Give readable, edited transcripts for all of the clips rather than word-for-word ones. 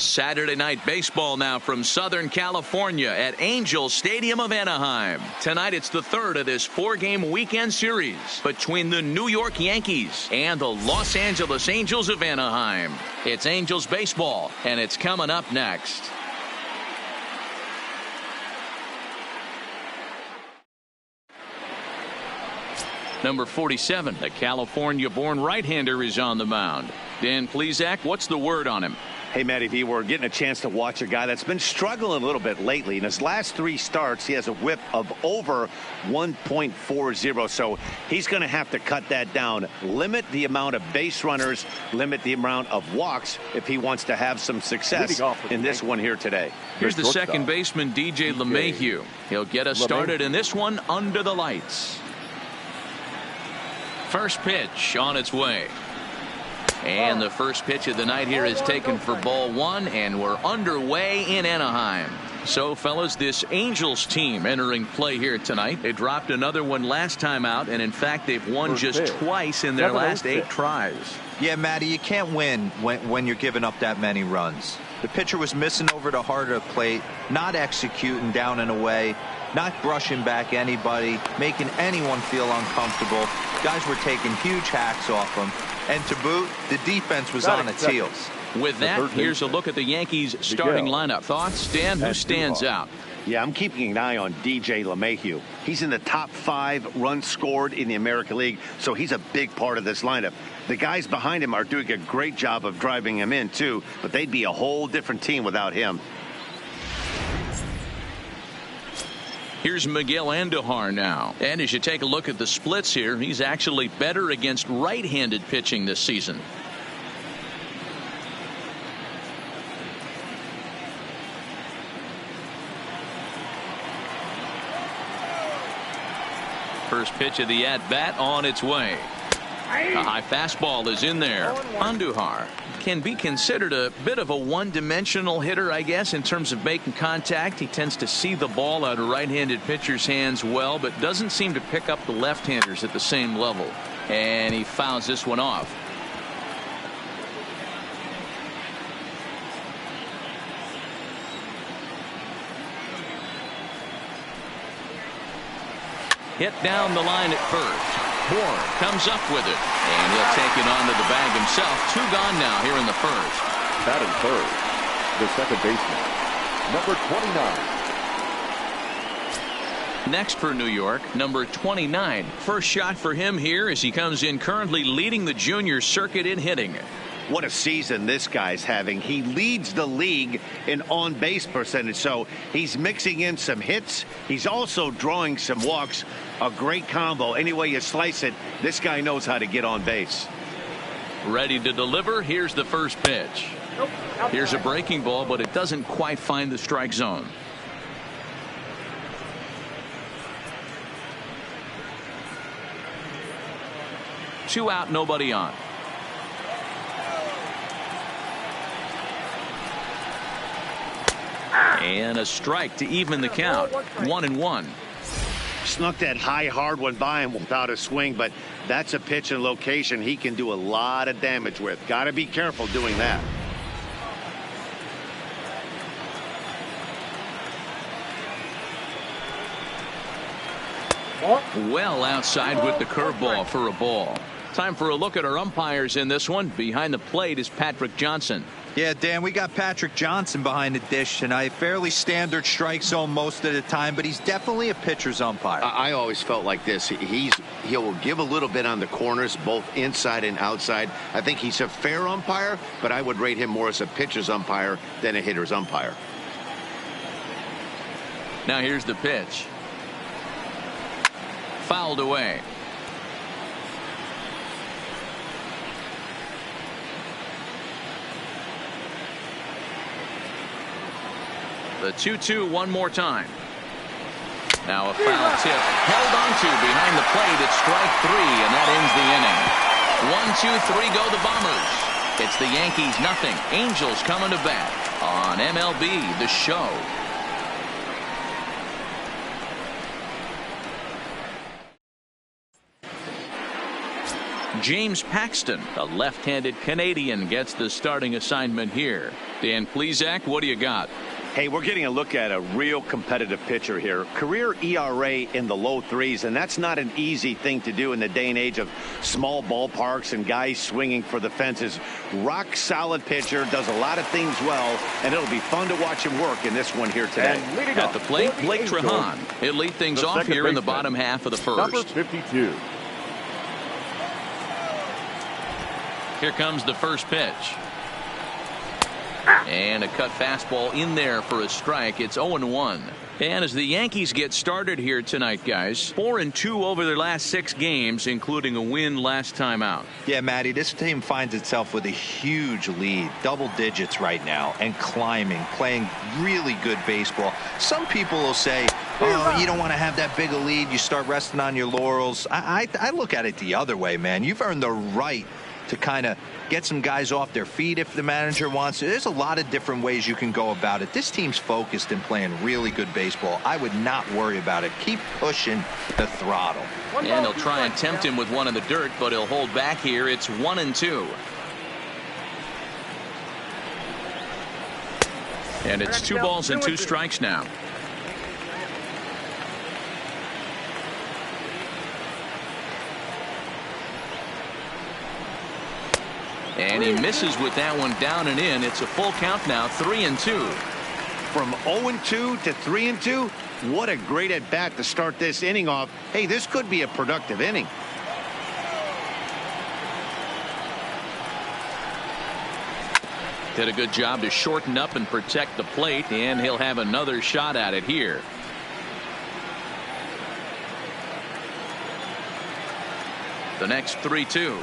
Saturday night baseball now from Southern California at Angels Stadium of Anaheim. Tonight it's the third of this four-game weekend series between the New York Yankees and the Los Angeles Angels of Anaheim. It's Angels baseball, and it's coming up next. Number 47, the California-born right-hander, is on the mound. Dan Plesac, what's the word on him? Hey, Matty V, we're getting a chance to watch a guy that's been struggling a little bit lately. In his last three starts, he has a whip of over 1.40, so he's going to have to cut that down. Limit the amount of base runners, limit the amount of walks if he wants to have some success in this one here today. Here's the second baseman, DJ LeMahieu. He'll get us started in this one under the lights. First pitch on its way. And the first pitch of the night here is taken for ball one, and we're underway in Anaheim. So, fellas, this Angels team entering play here tonight. They dropped another one last time out, and in fact, they've won just twice in their last 8 tries. Yeah, Matty, you can't win when you're giving up that many runs. The pitcher was missing over the heart of the plate, not executing down and away, not brushing back anybody, making anyone feel uncomfortable. Guys were taking huge hacks off them. And to boot, the defense was on its heels. With that, here's a look at the Yankees starting lineup. Thoughts, Dan? Who stands out? Yeah, I'm keeping an eye on DJ LeMahieu. He's in the top 5 runs scored in the American League, so he's a big part of this lineup. The guys behind him are doing a great job of driving him in, too, but they'd be a whole different team without him. Here's Miguel Andujar now. And as you take a look at the splits here, he's actually better against right-handed pitching this season. First pitch of the at-bat on its way. A high fastball is in there. Andujar can be considered a bit of a one-dimensional hitter, I guess, in terms of making contact. He tends to see the ball out of right-handed pitchers' hands well, but doesn't seem to pick up the left-handers at the same level. And he fouls this one off. Hit down the line at first. Bourne comes up with it, and he'll take it onto the bag himself. 2 gone now here in the first. Batting third, the second baseman, number 29. Next for New York, number 29. First shot for him here as he comes in, currently leading the junior circuit in hitting. What a season this guy's having. He leads the league in on-base percentage, so he's mixing in some hits. He's also drawing some walks. A great combo. Any way you slice it, this guy knows how to get on base. Ready to deliver. Here's the first pitch. Here's a breaking ball, but it doesn't quite find the strike zone. Two out, nobody on. And a strike to even the count. 1-1. Snuck that high hard one by him without a swing, but that's a pitch and location he can do a lot of damage with. Got to be careful doing that. Well outside with the curveball for a ball. Time for a look at our umpires in this one. Behind the plate is Patrick Johnson. Yeah, Dan, we got Patrick Johnson behind the dish tonight. Fairly standard strike zone most of the time, but he's definitely a pitcher's umpire. I always felt like this. He'll give a little bit on the corners, both inside and outside. I think he's a fair umpire, but I would rate him more as a pitcher's umpire than a hitter's umpire. Now here's the pitch. Fouled away. The 2-2 one more time. Now a foul tip held onto behind the plate at strike 3, and that ends the inning. 1, 2, 3 go the Bombers. It's the Yankees nothing. Angels coming to bat on MLB The Show. James Paxton, a left-handed Canadian, gets the starting assignment here. Dan Plesac, what do you got? Hey, we're getting a look at a real competitive pitcher here. Career ERA in the low threes, and that's not an easy thing to do in the day and age of small ballparks and guys swinging for the fences. Rock solid pitcher, does a lot of things well, and it'll be fun to watch him work in this one here today. At the plate, Blake Trahan. He'll lead things off here in the bottom half of the first. Number 52. Here comes the first pitch. And a cut fastball in there for a strike. It's 0-1. And as the Yankees get started here tonight, guys, 4-2 over their last 6 games, including a win last time out. Yeah, Matty, this team finds itself with a huge lead, double digits right now, and climbing, playing really good baseball. Some people will say, oh, you don't want to have that big a lead. You start resting on your laurels. I look at it the other way, man. You've earned the right to kind of get some guys off their feet if the manager wants to. There's a lot of different ways you can go about it. This team's focused and playing really good baseball. I would not worry about it. Keep pushing the throttle. And he'll try and tempt him with one in the dirt, but he'll hold back here. It's 1-2. And it's 2 balls and 2 strikes now. And he misses with that one down and in. It's a full count now, 3-2. From 0-2 to 3-2, what a great at bat to start this inning off. Hey, this could be a productive inning. Did a good job to shorten up and protect the plate, and he'll have another shot at it here. The next 3-2.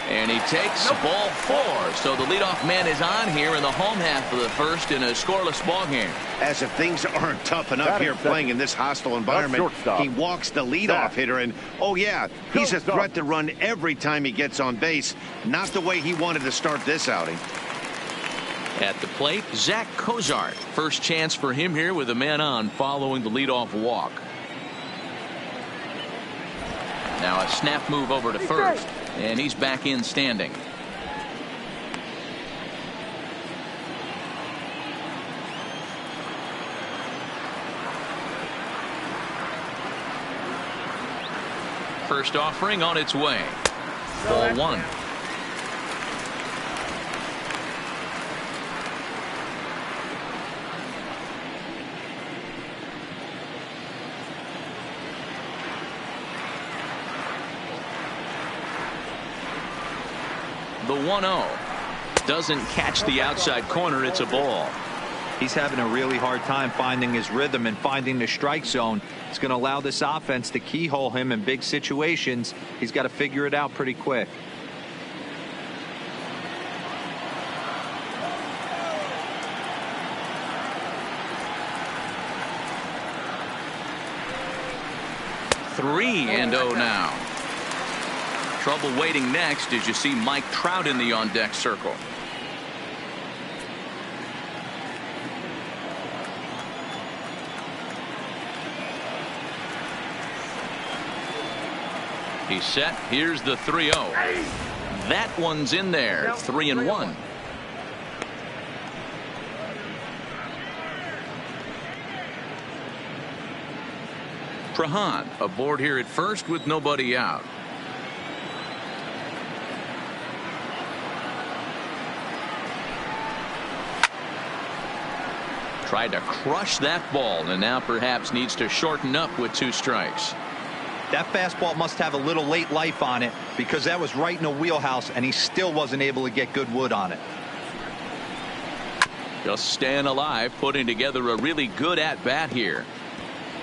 And he takes ball 4. So the leadoff man is on here in the home half of the first in a scoreless ball game. As if things aren't tough enough here playing in this hostile environment, he walks the leadoff hitter, and oh yeah, he's a threat to run every time he gets on base. Not the way he wanted to start this outing. At the plate, Zach Cozart. First chance for him here with a man on following the leadoff walk. Now a snap move over to first. And he's back in standing. First offering on its way. Ball 1. The 1-0 doesn't catch the outside corner. It's a ball. He's having a really hard time finding his rhythm and finding the strike zone. It's going to allow this offense to keyhole him in big situations. He's got to figure it out pretty quick. Three and 0 now. Trouble waiting next as you see Mike Trout in the on-deck circle. He's set. Here's the 3-0. That one's in there. 3-1. Trahan aboard here at first with nobody out. Tried to crush that ball and now perhaps needs to shorten up with 2 strikes. That fastball must have a little late life on it because that was right in the wheelhouse and he still wasn't able to get good wood on it. Just staying alive, putting together a really good at bat here.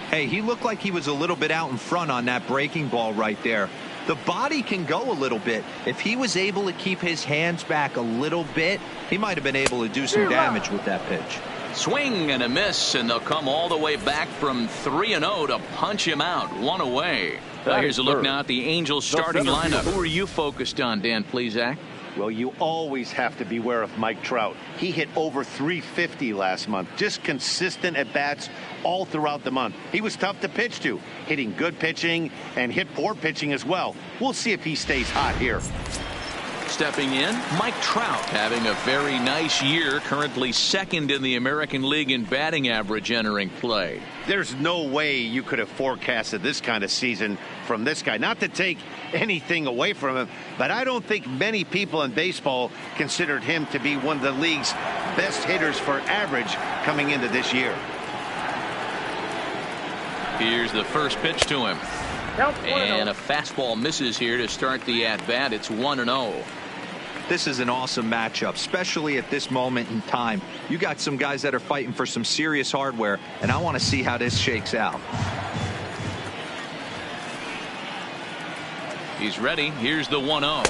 Hey, he looked like he was a little bit out in front on that breaking ball right there. The body can go a little bit. If he was able to keep his hands back a little bit, he might have been able to do some damage with that pitch. Swing and a miss, and they'll come all the way back from 3-0 to punch him out. 1 away. Here's a look now at the Angels starting lineup. Who are you focused on, Dan Plesac? Well, you always have to beware of Mike Trout. He hit over 350 last month. Just consistent at-bats all throughout the month. He was tough to pitch to, hitting good pitching and hit poor pitching as well. We'll see if he stays hot here. Stepping in, Mike Trout having a very nice year, currently second in the American League in batting average entering play. There's no way you could have forecasted this kind of season from this guy. Not to take anything away from him, but I don't think many people in baseball considered him to be one of the league's best hitters for average coming into this year. Here's the first pitch to him. And a fastball misses here to start the at-bat. It's 1-0. This is an awesome matchup, especially at this moment in time. You got some guys that are fighting for some serious hardware, and I want to see how this shakes out. He's ready. Here's the 1-0.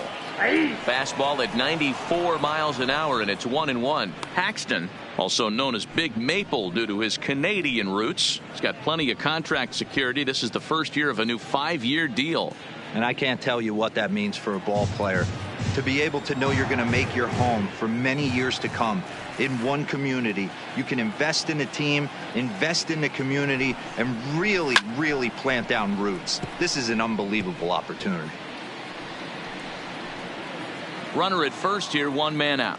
Fastball at 94 miles an hour, and it's 1-1. Paxton, also known as Big Maple due to his Canadian roots, he's got plenty of contract security. This is the first year of a new 5-year deal. And I can't tell you what that means for a ball player. To be able to know you're going to make your home for many years to come in one community. You can invest in the team, invest in the community, and really, really plant down roots. This is an unbelievable opportunity. Runner at first here, one man out.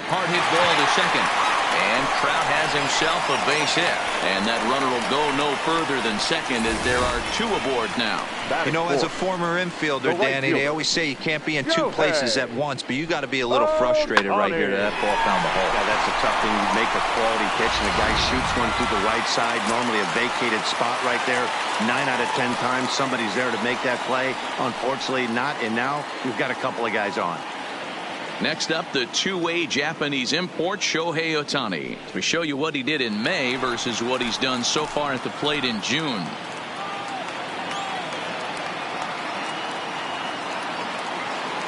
Hard hit ball to second. And Trout has himself a base hit. And that runner will go no further than second as there are two aboard now. You know, as a former infielder, Danny, they always say you can't be in two places at once, but you got to be a little frustrated right here that ball found the hole. Yeah, that's a tough thing. You make a quality pitch and the guy shoots one through the right side, normally a vacated spot right there. 9 out of 10 times somebody's there to make that play. Unfortunately not, and now you've got a couple of guys on. Next up, the two-way Japanese import, Shohei Ohtani. We show you what he did in May versus what he's done so far at the plate in June.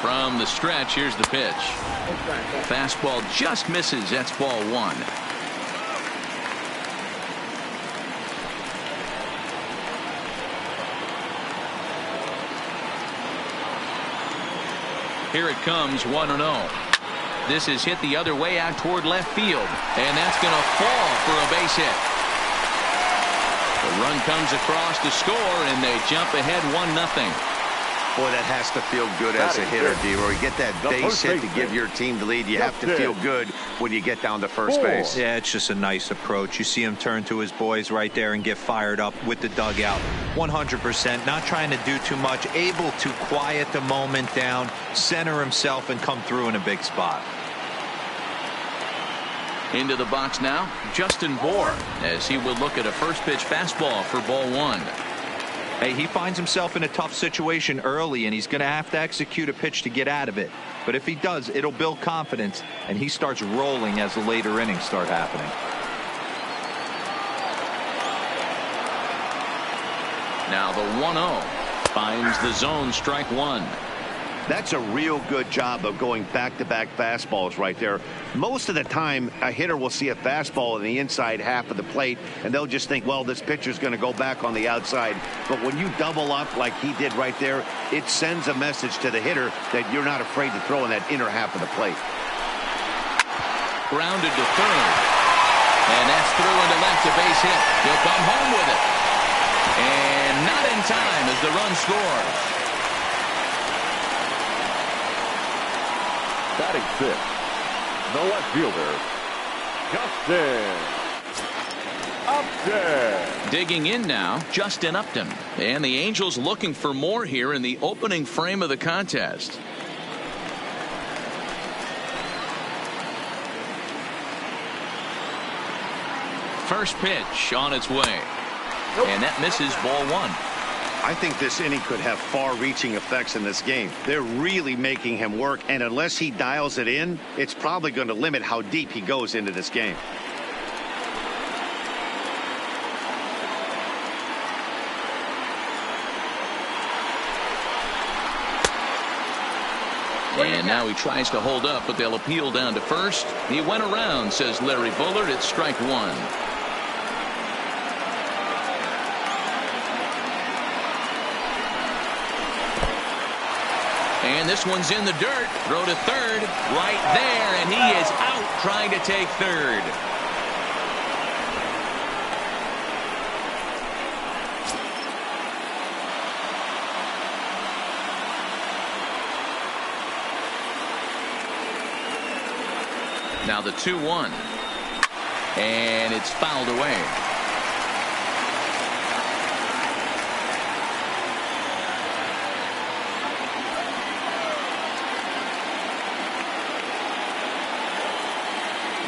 From the stretch, here's the pitch. Fastball just misses. That's ball one. Here it comes, 1-0. This is hit the other way out toward left field, and that's going to fall for a base hit. The run comes across to score, and they jump ahead 1-0. Boy, that has to feel good as a hitter, D-Roy. You get that base hit to give your team the lead. You have to feel good when you get down to first base. Yeah, it's just a nice approach. You see him turn to his boys right there and get fired up with the dugout. 100%, not trying to do too much, able to quiet the moment down, center himself, and come through in a big spot. Into the box now, Justin Bour, as he will look at a first pitch fastball for ball one. Hey, he finds himself in a tough situation early, and he's going to have to execute a pitch to get out of it. But if he does, it'll build confidence, and he starts rolling as the later innings start happening. Now the 1-0 finds the zone, strike one. That's a real good job of going back-to-back fastballs right there. Most of the time, a hitter will see a fastball in the inside half of the plate, and they'll just think, well, this pitcher's going to go back on the outside. But when you double up like he did right there, it sends a message to the hitter that you're not afraid to throw in that inner half of the plate. Grounded to third. And that's through into left, a base hit. He'll come home with it. And not in time as the run scores. Batting fifth, the left fielder, Justin Upton. Digging in now, Justin Upton. And the Angels looking for more here in the opening frame of the contest. First pitch on its way. And that misses, ball one. I think this inning could have far-reaching effects in this game. They're really making him work, and unless he dials it in, it's probably going to limit how deep he goes into this game. And now he tries to hold up, but they'll appeal down to first. He went around, says Larry Bullard. It's strike one. And this one's in the dirt. Throw to third. Right there. And he is out trying to take third. Now the 2-1. And it's fouled away.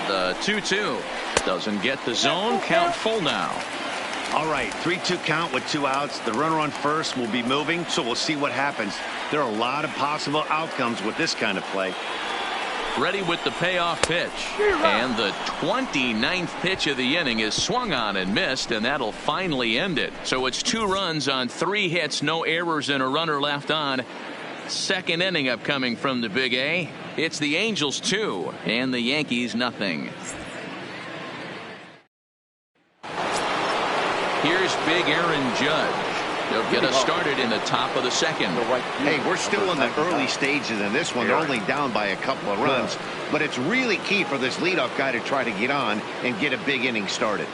The 2-2 doesn't get the zone. Count full now. All right, 3-2 count with 2 outs. The runner on first will be moving, so we'll see what happens. There are a lot of possible outcomes with this kind of play. Ready with the payoff pitch. And the 29th pitch of the inning is swung on and missed, and that'll finally end it. So it's 2 runs on 3 hits, no errors, and a runner left on. Second inning upcoming from the Big A. It's the Angels 2 and the Yankees nothing. Here's Big Aaron Judge. They'll get us started in the top of the second. Hey, we're still in the early stages in this one. They're only down by a couple of runs, but it's really key for this leadoff guy to try to get on and get a big inning started.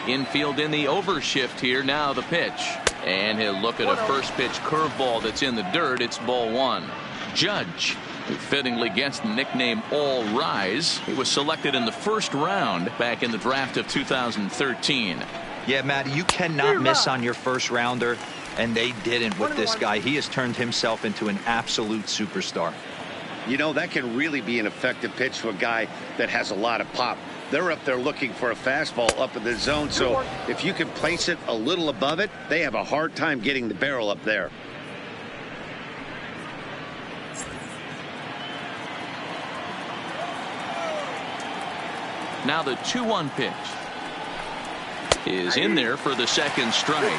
Infield in the overshift here. Now the pitch. And he'll look at a first pitch curveball that's in the dirt. It's ball 1. Judge, who fittingly gets the nickname All Rise. He was selected in the first round back in the draft of 2013. Yeah, Matt, you cannot miss on your first rounder, and they didn't with this guy. He has turned himself into an absolute superstar. You know, that can really be an effective pitch to a guy that has a lot of pop. They're up there looking for a fastball up in the zone, so if you can place it a little above it, they have a hard time getting the barrel up there. Now the 2-1 pitch is in there for the second strike.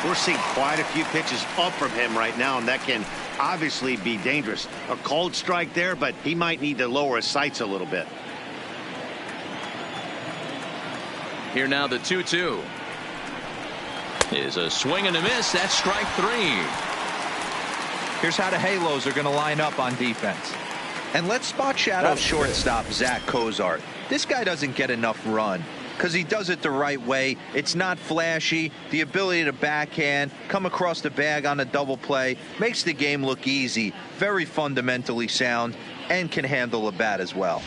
We're seeing quite a few pitches up from him right now, and that can obviously be dangerous. A cold strike there, but he might need to lower his sights a little bit. Here now the 2-2 is a swing and a miss. That's strike 3. Here's how the Halos are going to line up on defense. And let's spot shadow shortstop Zach Cozart. This guy doesn't get enough run because he does it the right way. It's not flashy. The ability to backhand, come across the bag on a double play, makes the game look easy. Very fundamentally sound and can handle a bat as well.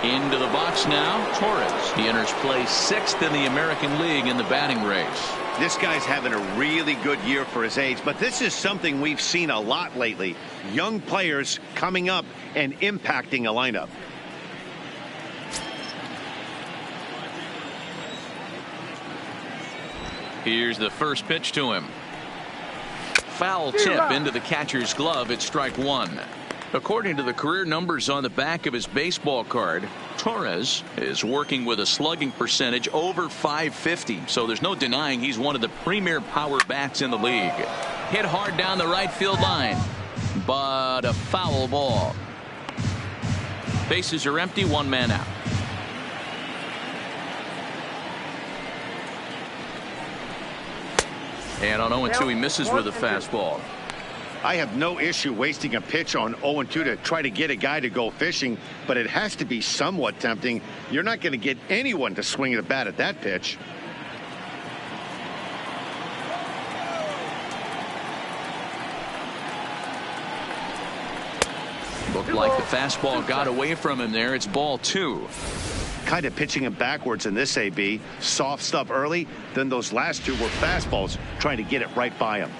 Into the box now, Torres. He enters play 6th in the American League in the batting race. This guy's having a really good year for his age, but this is something we've seen a lot lately. Young players coming up and impacting a lineup. Here's the first pitch to him. Foul tip into the catcher's glove. It's strike 1. According to the career numbers on the back of his baseball card, Torres is working with a slugging percentage over .550, so there's no denying he's one of the premier power bats in the league. Hit hard down the right field line, but a foul ball. Bases are empty, 1 man out. And on 0-2 he misses with a fastball. I have no issue wasting a pitch on 0-2 to try to get a guy to go fishing, but it has to be somewhat tempting. You're not going to get anyone to swing the bat at that pitch. Looked like the fastball got away from him there. It's ball 2. Kind of pitching him backwards in this AB. Soft stuff early, then those last 2 were fastballs, trying to get it right by him.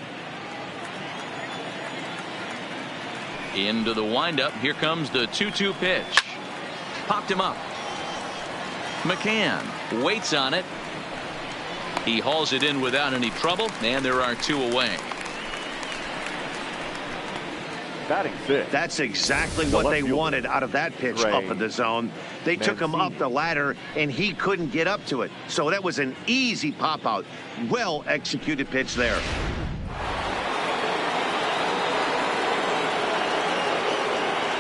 Into the windup. Here comes the 2-2 pitch. Popped him up. McCann waits on it. He hauls it in without any trouble, and there are 2 away. Batting 5th. That's exactly what they wanted out of that pitch up in the zone. They took him up the ladder, and he couldn't get up to it. So that was an easy pop out. Well executed pitch there.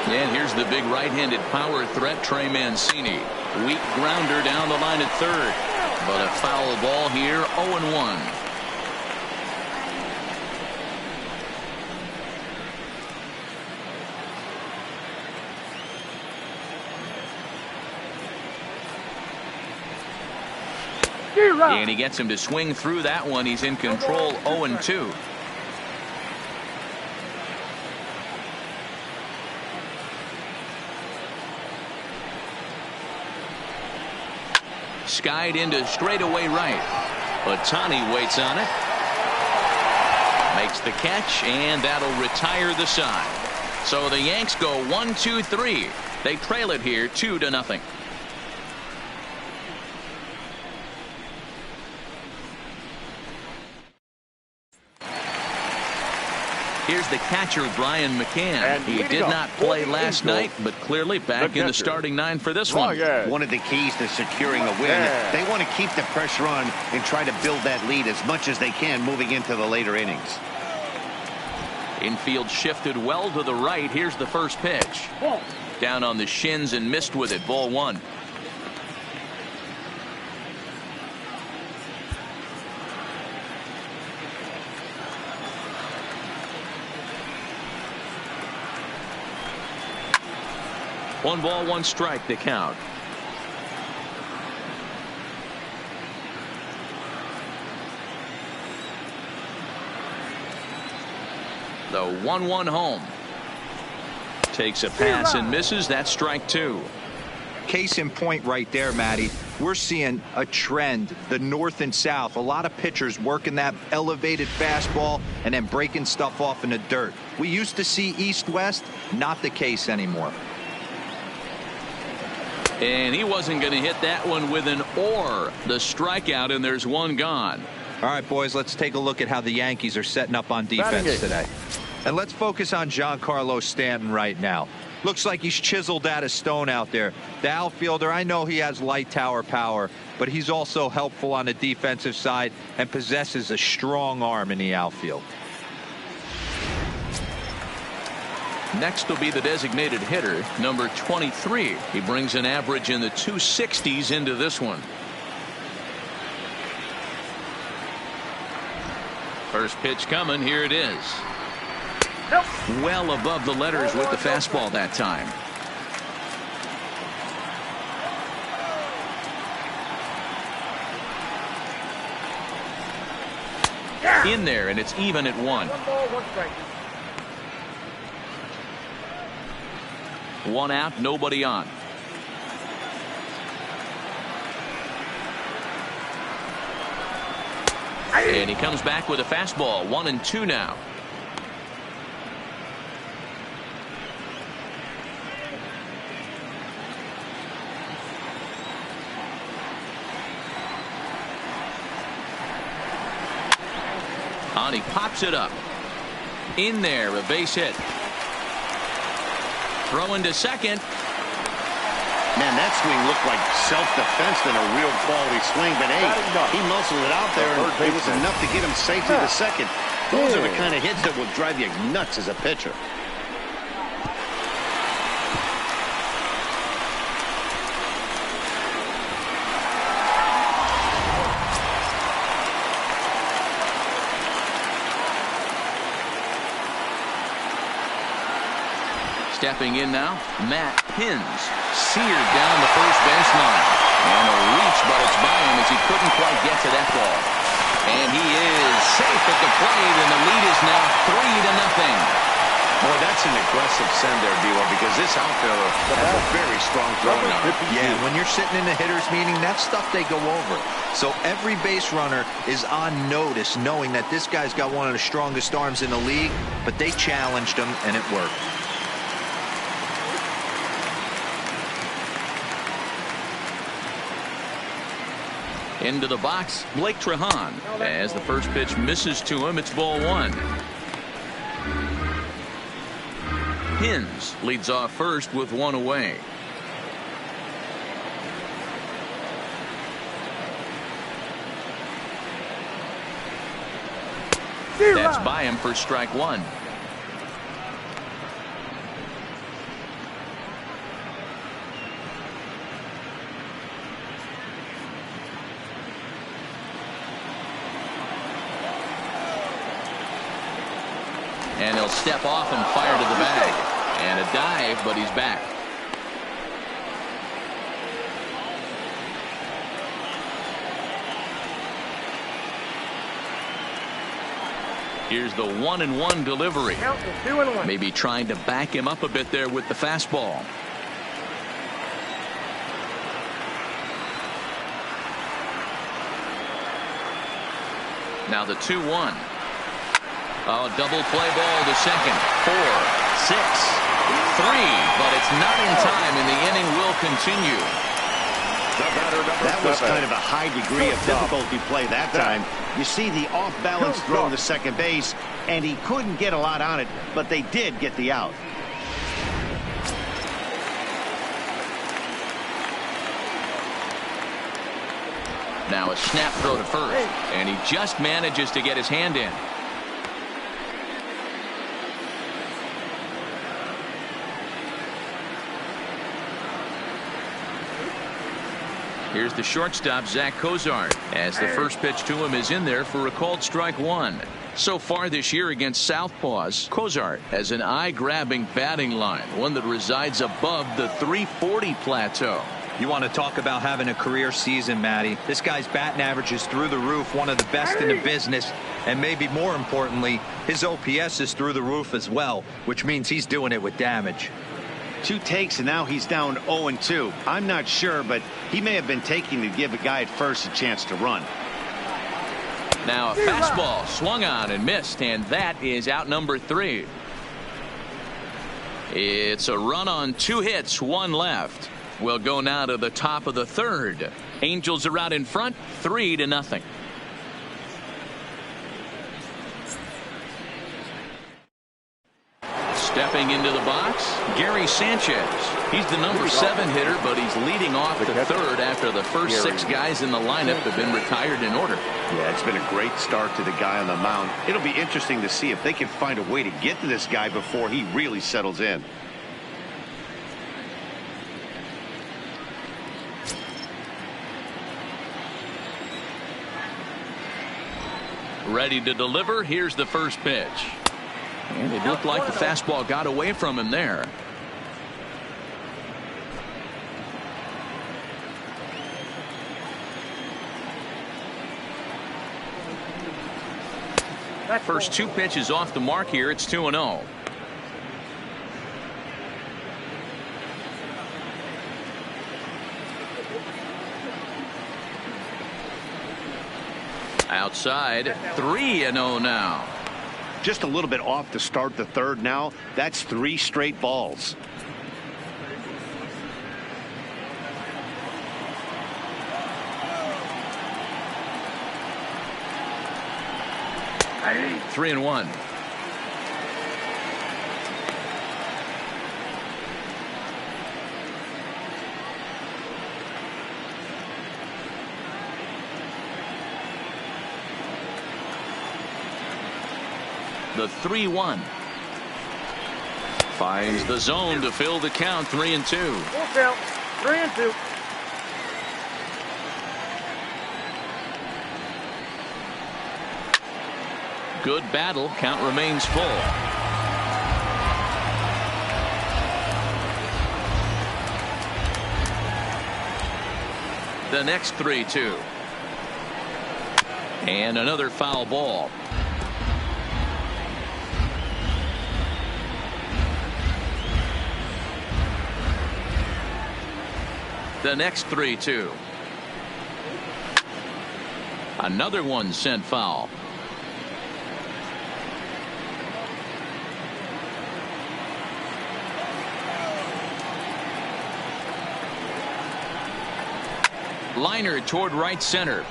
And here's the big right-handed power threat, Trey Mancini. Weak grounder down the line at third. But a foul ball here, 0-1. And he gets him to swing through that one. He's in control, 0-2. Skied into straightaway right. Ohtani waits on it. Makes the catch, and that'll retire the side. So the Yanks go 1-2-3. They trail it here 2-0. Here's the catcher, Brian McCann. He did not play last night, but clearly back in the starting nine for this one. One of the keys to securing a win. They want to keep the pressure on and try to build that lead as much as they can moving into the later innings. Infield shifted well to the right. Here's the first pitch. Down on the shins and missed with it. Ball one. One ball, one strike, the count. The 1-1 home. Takes a pass and misses. That's strike two. Case in point right there, Matty. We're seeing a trend, the north and south. A lot of pitchers working that elevated fastball and then breaking stuff off in the dirt. We used to see east-west, not the case anymore. And he wasn't going to hit that one with an or. The strikeout, and there's one gone. All right, boys, let's take a look at how the Yankees are setting up on defense today. And let's focus on Giancarlo Stanton right now. Looks like he's chiseled out of stone out there. The outfielder, I know he has light tower power, but he's also helpful on the defensive side and possesses a strong arm in the outfield. Next will be the designated hitter, number 23. He brings an average in the 260s into this one. First pitch coming. Here it is. Well above the letters with the fastball that time. In there, and it's even at one. One out, nobody on. And he comes back with a fastball. 1-2 now. On, he pops it up. In there, a base hit. Throwing to second. Man, that swing looked like self-defense than a real quality swing, but hey, he muscled it out there, and it was enough to get him safely to second. Those are the kind of hits that will drive you nuts as a pitcher. Stepping in now, Matt Pins, seared down the first baseline. And a reach, but it's by him as he couldn't quite get to that ball. And he is safe at the plate, and the lead is now 3-0. Boy, that's an aggressive send there, D-Lo, because this outfielder has a very strong throwing arm. Yeah, when you're sitting in the hitter's meeting, that's stuff they go over. So every base runner is on notice, knowing that this guy's got one of the strongest arms in the league, but they challenged him, and it worked. Into the box, Blake Trehan. As the first pitch misses to him, it's ball one. Pins leads off first with one away. That's by him for strike one. step off and fire to the bag. And a dive, but he's back. Here's the 1-1 delivery. Maybe trying to back him up a bit there with the fastball. Now the 2-1. Oh, double play ball to second. 4, 6, 3, but it's not in time, and the inning will continue. That was kind of a high degree of difficulty play that time. You see the off-balance throw to second base, and he couldn't get a lot on it, but they did get the out. Now a snap throw to first, and he just manages to get his hand in. Here's the shortstop, Zach Cozart, as the first pitch to him is in there for a called strike one. So far this year against Southpaws, Cozart has an eye-grabbing batting line, one that resides above the 340 plateau. You want to talk about having a career season, Matty. This guy's batting average is through the roof, one of the best in the business, and maybe more importantly, his OPS is through the roof as well, which means he's doing it with damage. 2 takes, and now he's down 0-2. I'm not sure, but he may have been taking to give a guy at first a chance to run. Now a fastball swung on and missed, and that is out number 3. It's a run on 2 hits, 1 left. We'll go now to the top of the 3rd. Angels are out in front, 3-0. Stepping into the box, Gary Sanchez. He's the number 7 hitter, but he's leading off the 3rd after the first 6 guys in the lineup have been retired in order. Yeah, it's been a great start to the guy on the mound. It'll be interesting to see if they can find a way to get to this guy before he really settles in. Ready to deliver. Here's the first pitch. And it looked like the fastball got away from him there. First 2 pitches off the mark here. It's 2-0. Outside, 3-0 now. Just a little bit off to start the 3rd now. That's 3 straight balls. Hey. 3-1. The 3-1. Finds the zone to fill the count. 3-2. Full count. 3-2. Good battle. Count remains full. The next 3-2. And another foul ball. The next 3-2. Another one sent foul. Liner toward right center.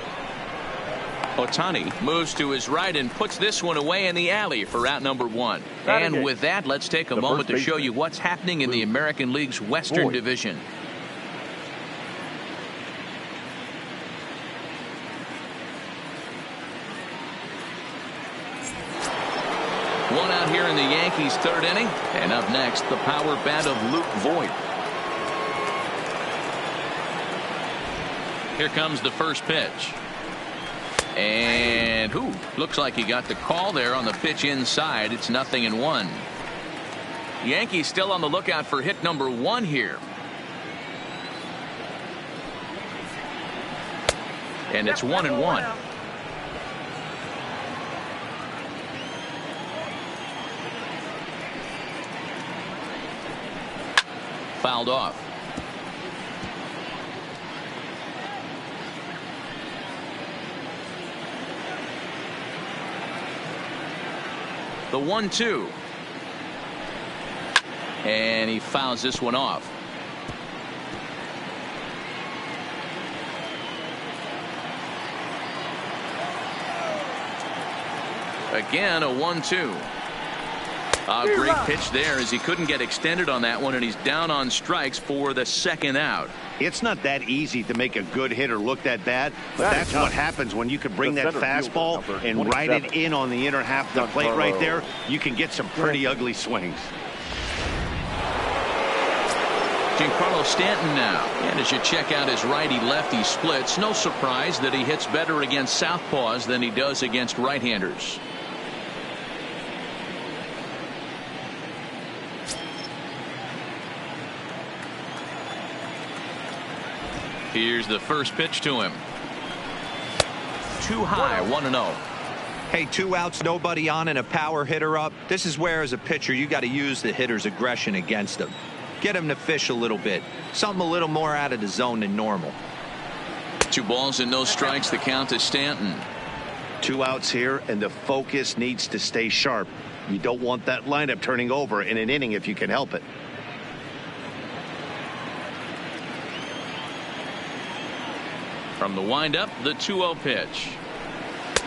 Ohtani moves to his right and puts this one away in the alley for out number 1. And with that, let's take a moment to show you what's happening in the American League's Western Division. One out here in the Yankees' 3rd inning. And up next, the power bat of Luke Voigt. Here comes the first pitch. And looks like he got the call there on the pitch inside. It's 0-1. Yankees still on the lookout for hit number 1 here. And it's 1-1. Fouled off. The 1-2. And he fouls this one off. Again, a 1-2. A great pitch there as he couldn't get extended on that one, and he's down on strikes for the second out. It's not that easy to make a good hitter look that bad, but that's what happens when you can bring that fastball and ride it in on the inner half of the plate right there. You can get some pretty ugly swings. Giancarlo Stanton now. And as you check out his righty-lefty splits, no surprise that he hits better against southpaws than he does against right-handers. Here's the first pitch to him. Too high, 1-0. Hey, 2 outs, nobody on, and a power hitter up. This is where, as a pitcher, you got to use the hitter's aggression against him. Get him to fish a little bit. Something a little more out of the zone than normal. 2 balls and no strikes. The count to Stanton. 2 outs here, and the focus needs to stay sharp. You don't want that lineup turning over in an inning if you can help it. From the windup, the 2-0 pitch.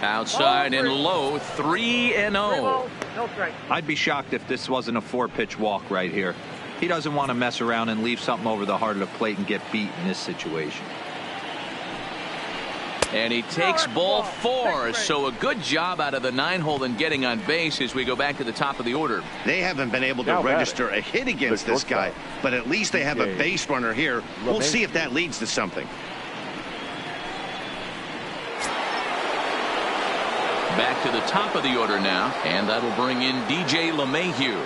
Outside and low, 3-0. No strike. I'd be shocked if this wasn't a 4-pitch walk right here. He doesn't want to mess around and leave something over the heart of the plate and get beat in this situation. And he takes ball 4. So a good job out of the 9-hole in getting on base as we go back to the top of the order. They haven't been able to register a hit against this guy, but at least they have a base runner here. We'll see if that leads to something. Back to the top of the order now, and that'll bring in DJ LeMahieu.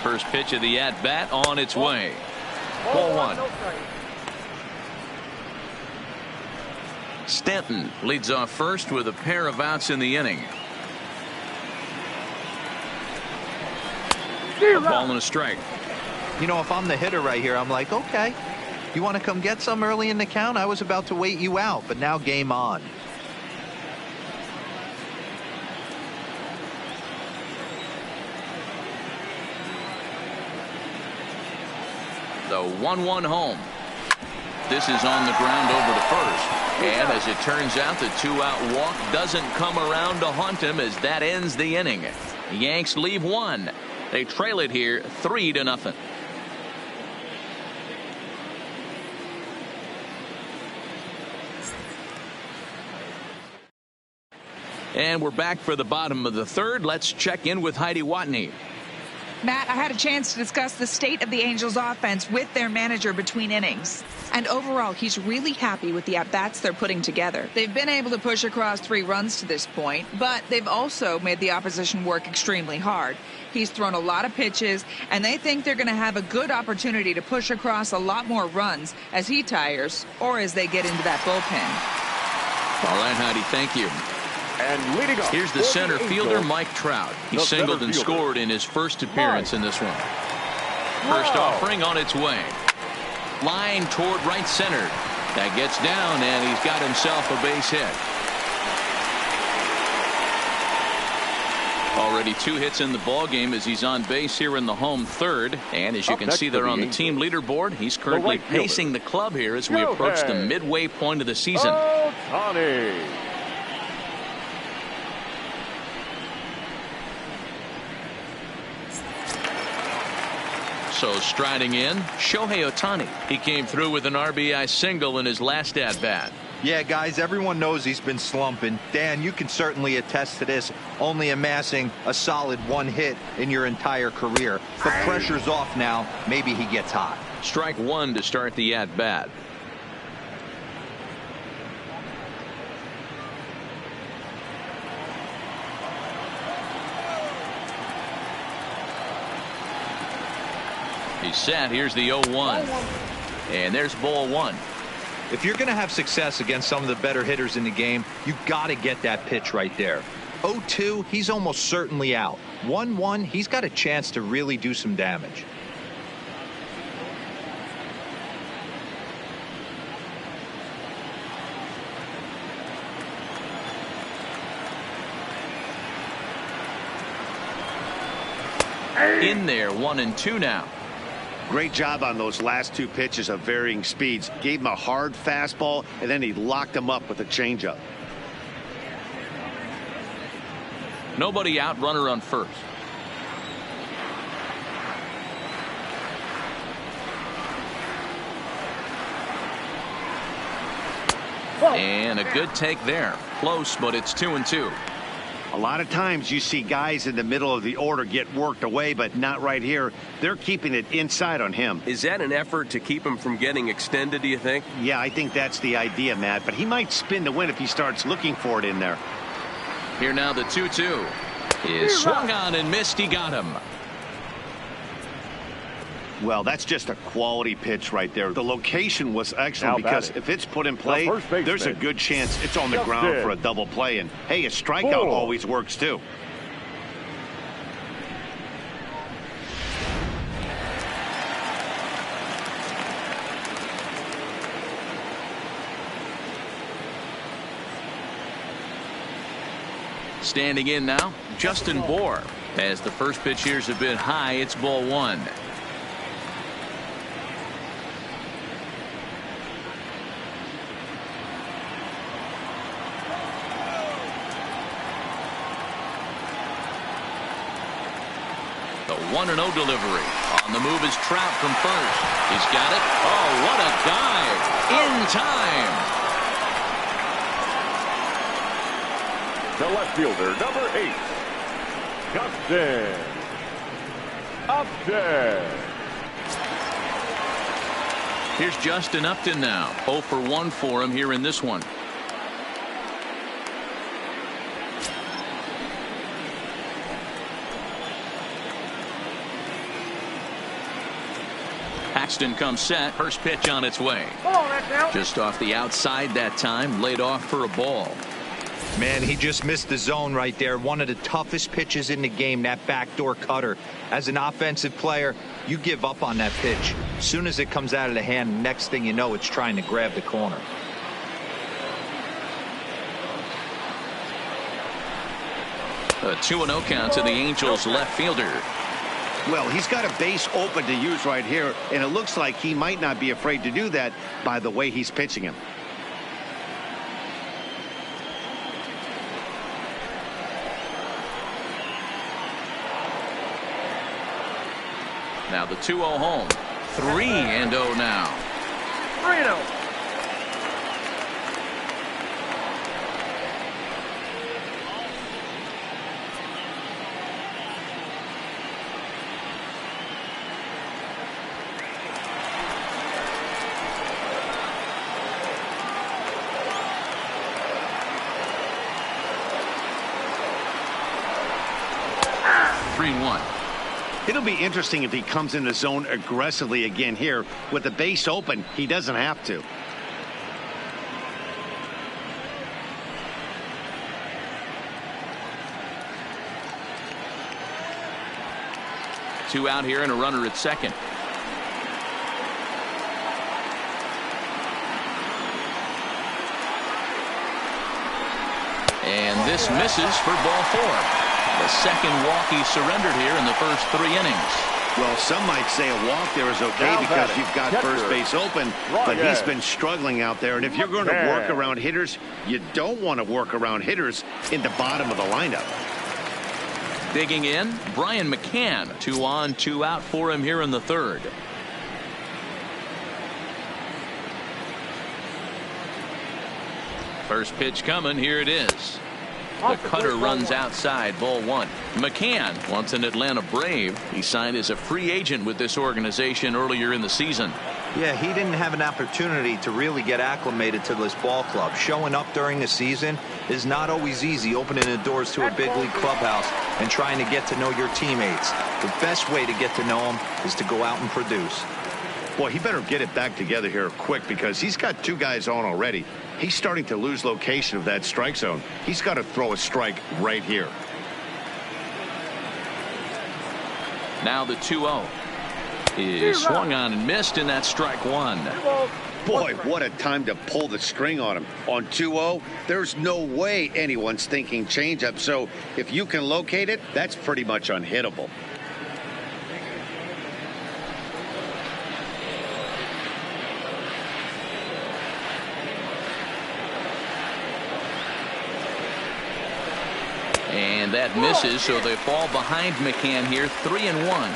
First pitch of the at-bat on its way. Ball 1. Stanton leads off first with a pair of outs in the inning. A ball and a strike. You know, if I'm the hitter right here, I'm like, okay, you want to come get some early in the count? I was about to wait you out, but now game on. The 1-1 home. This is on the ground over to first. And as it turns out, the 2-out walk doesn't come around to haunt him as that ends the inning. The Yanks leave 1. They trail it here 3-0. And we're back for the bottom of the 3rd. Let's check in with Heidi Watney. Matt, I had a chance to discuss the state of the Angels offense with their manager between innings. And overall, he's really happy with the at-bats they're putting together. They've been able to push across 3 runs to this point, but they've also made the opposition work extremely hard. He's thrown a lot of pitches, and they think they're going to have a good opportunity to push across a lot more runs as he tires or as they get into that bullpen. All right, Heidi, thank you. And leading off, here's the center fielder, Mike Trout. He singled and scored in his first appearance in this one. First offering on its way. Line toward right center. That gets down, and he's got himself a base hit. Already 2 hits in the ballgame as he's on base here in the home 3rd. And as you can see there on the team leaderboard, he's currently pacing the club here as we approach the midway point of the season. So striding in, Shohei Ohtani. He came through with an RBI single in his last at-bat. Yeah, guys, everyone knows he's been slumping. Dan, you can certainly attest to this, only amassing a solid 1 hit in your entire career. The pressure's off now. Maybe he gets hot. Strike one to start the at-bat. He's set. Here's the 0-1. And there's ball one. If you're going to have success against some of the better hitters in the game, you got to get that pitch right there. 0-2, he's almost certainly out. 1-1, he's got a chance to really do some damage. In there, 1-2 now. Great job on those last 2 pitches of varying speeds. Gave him a hard fastball, and then he locked him up with a changeup. Nobody out, runner on first. And a good take there. Close, but it's 2-2. A lot of times you see guys in the middle of the order get worked away, but not right here. They're keeping it inside on him. Is that an effort to keep him from getting extended, do you think? Yeah, I think that's the idea, Matt. But he might spin to win if he starts looking for it in there. Here now the 2-2 is swung on and missed. He got him. Well, that's just a quality pitch right there. The location was excellent because if it's put in play, there's a good chance it's on the ground for a double play. And, hey, a strikeout always works, too. Standing in now, Justin Bohr. As the first pitch here's a bit high, it's ball one. The 1-0 delivery. On the move is Trout from first. He's got it. Oh, what a dive. In time. The left fielder, number 8, Justin Upton. Here's Justin Upton now. 0 for 1 for him here in this one. Paxton comes set. First pitch on its way. Just off the outside that time. Laid off for a ball. Man, he just missed the zone right there. One of the toughest pitches in the game, that backdoor cutter. As an offensive player, you give up on that pitch. As soon as it comes out of the hand, next thing you know, it's trying to grab the corner. A 2-0 count to the Angels left fielder. Well, he's got a base open to use right here, and it looks like he might not be afraid to do that by the way he's pitching him. Now the 2-0 home. 3-0 now. 3-0. It'll be interesting if he comes in the zone aggressively again here. With the base open, he doesn't have to. Two out here and a runner at second. And this misses for ball 4. The second walk he surrendered here in the first 3 innings. Well, some might say a walk there is okay because you've got first base open, but he's been struggling out there. And if you're going to work around hitters, you don't want to work around hitters in the bottom of the lineup. Digging in, Brian McCann. 2 on, 2 out for him here in the third. First pitch coming. Here it is. The cutter runs outside, ball one. McCann, once an Atlanta Brave, he signed as a free agent with this organization earlier in the season. Yeah, he didn't have an opportunity to really get acclimated to this ball club. Showing up during the season is not always easy, opening the doors to a big league clubhouse and trying to get to know your teammates. The best way to get to know them is to go out and produce. Boy, he better get it back together here quick because he's got two guys on already. He's starting to lose location of that strike zone. He's got to throw a strike right here. Now the 2-0 is swung on and missed, and that's strike one. Boy, what a time to pull the string on him. On 2-0, there's no way anyone's thinking changeup. So if you can locate it, that's pretty much unhittable. And that misses, so they fall behind McCann here, 3-1.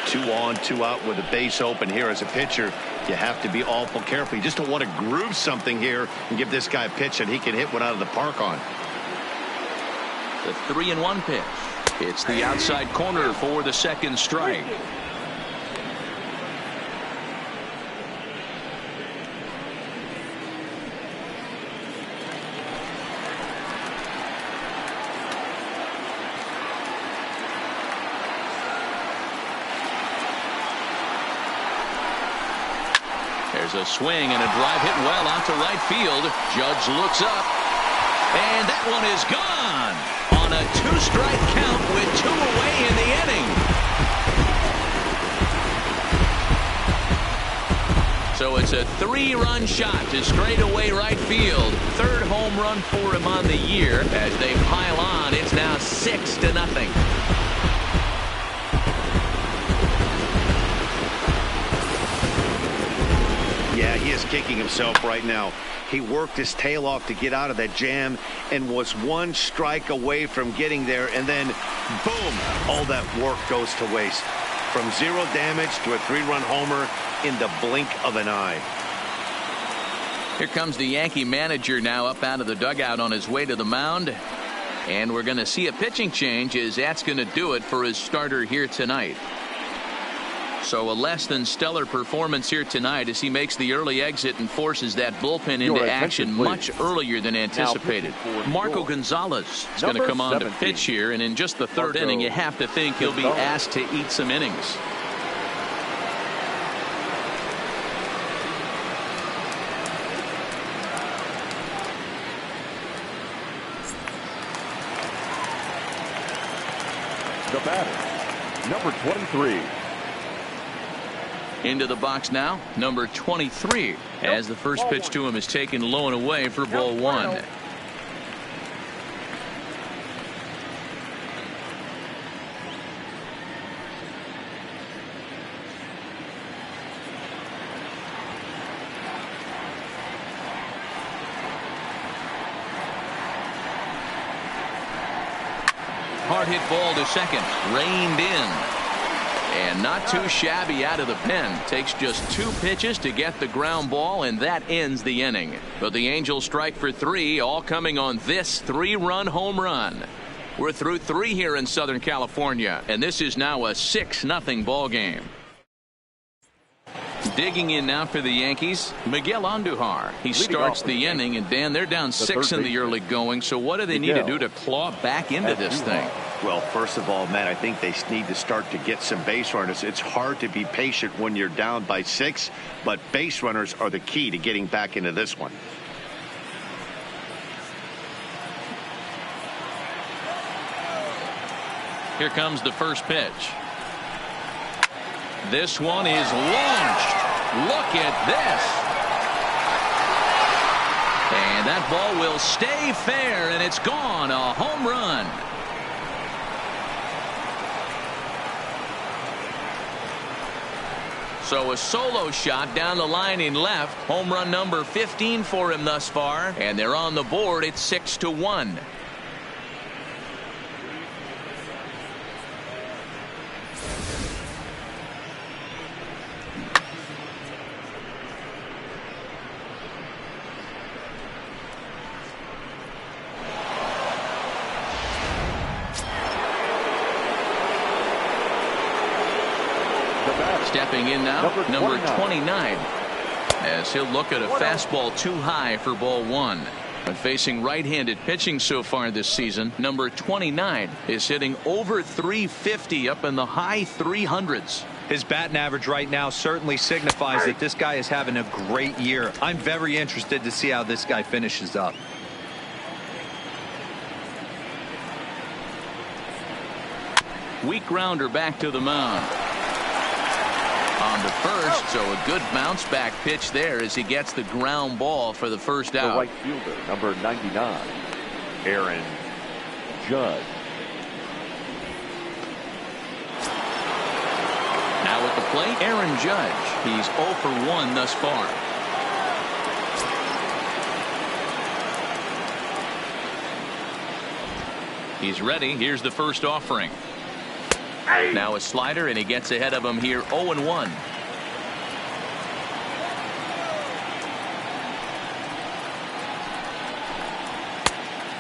2 on, 2 out with a base open here. As a pitcher, you have to be awful careful. You just don't want to groove something here and give this guy a pitch that he can hit one out of the park on. The 3-1 pitch. It's the outside corner for the second strike. There's a swing and a drive hit well out to right field. Judge looks up, and that one is gone on a 2-strike count with 2 away in the inning. So it's a 3-run shot to straightaway right field. 3rd home run for him on the year. As they pile on, it's now 6-0. Yeah, he is kicking himself right now. He worked his tail off to get out of that jam and was 1 strike away from getting there, and then boom, all that work goes to waste. From 0 damage to a 3-run homer in the blink of an eye. Here comes the Yankee manager now up out of the dugout on his way to the mound, and we're going to see a pitching change as that's going to do it for his starter here tonight. So a less than stellar performance here tonight as he makes the early exit and forces that bullpen into action much earlier than anticipated. Marco Gonzalez is going to come on to pitch here, and in just the 3rd inning, you have to think he'll be asked to eat some innings. The batter, number 23. Into the box now, number 23, as the first pitch to him is taken low and away for ball one. Hard hit ball to second, reined in. And not too shabby out of the pen. Takes just 2 pitches to get the ground ball, and that ends the inning. But the Angels strike for 3, all coming on this 3-run home run. We're through 3 here in Southern California, and this is now a 6-0 ball game. Digging in now for the Yankees, Miguel Andujar. He starts the inning, and Dan, they're down 6 in the early going. So what do they need to do to claw back into this thing? Well, first of all, Matt, I think they need to start to get some base runners. It's hard to be patient when you're down by 6, but base runners are the key to getting back into this one. Here comes the first pitch. This one is launched. Look at this. And that ball will stay fair, and it's gone. A home run. So a solo shot down the line in left. Home run number 15 for him thus far. And they're on the board. It's 6-1. Stepping in now, number 29, as he'll look at a fastball too high for ball one. But facing right-handed pitching so far this season, number 29 is hitting over 350 up in the high 300s. His batting average right now certainly signifies that this guy is having a great year. I'm very interested to see how this guy finishes up. Weak grounder back to the mound. On the first, so a good bounce back pitch there as he gets the ground ball for the first out. The right fielder, number 99, Aaron Judge. Now at the plate, Aaron Judge. He's 0 for 1 thus far. He's ready. Here's the first offering. Now a slider, and he gets ahead of him here 0-1.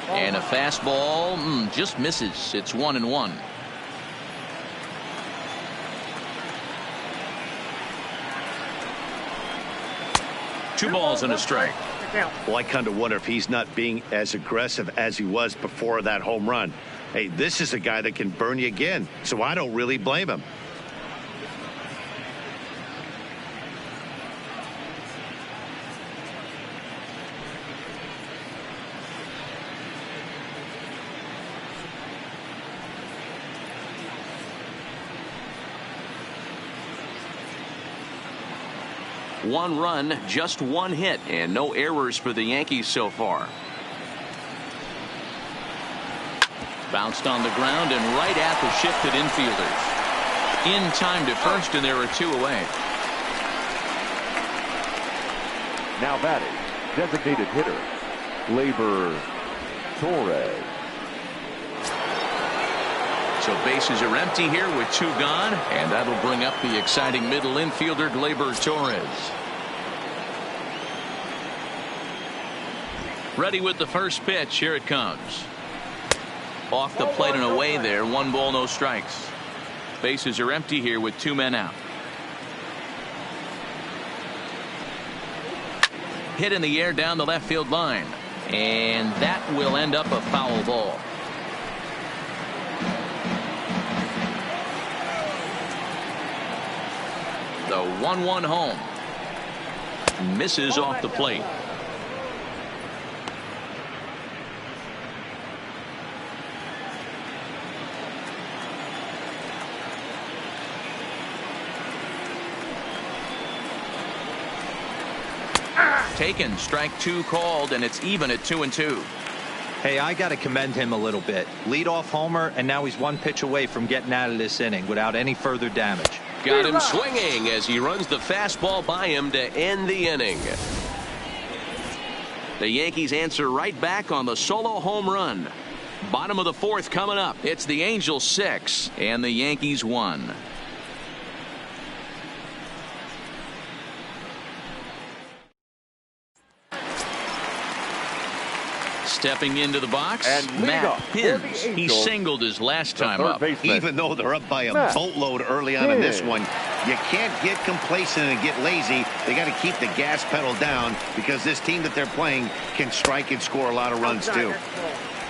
And a fastball just misses. It's 1-1. Two balls and a strike. Well, I kind of wonder if he's not being as aggressive as he was before that home run. Hey, this is a guy that can burn you again, so I don't really blame him. One run, just one hit, and no errors for the Yankees so far. Bounced on the ground and right at the shifted infielders. In time to first, and there are two away. Now batting, designated hitter, Gleyber Torres. So bases are empty here with two gone, and that'll bring up the exciting middle infielder Gleyber Torres. Ready with the first pitch. Here it comes. Off the plate and away there. 1 ball, no strikes. Bases are empty here with 2 men out. Hit in the air down the left field line, and that will end up a foul ball. The 1-1 home. Misses off the plate. Taken, strike 2 called, and it's even at 2-2. Hey, I got to commend him a little bit. Leadoff homer, and now he's 1 pitch away from getting out of this inning without any further damage. Got him swinging as he runs the fastball by him to end the inning. The Yankees answer right back on the solo home run. Bottom of the 4th coming up. It's the Angels 6 and the Yankees 1. Stepping into the box, and Matt Pins. He singled his last time up. Even though they're up by a boatload early on in this one, you can't get complacent and get lazy. They got to keep the gas pedal down because this team that they're playing can strike and score a lot of runs too.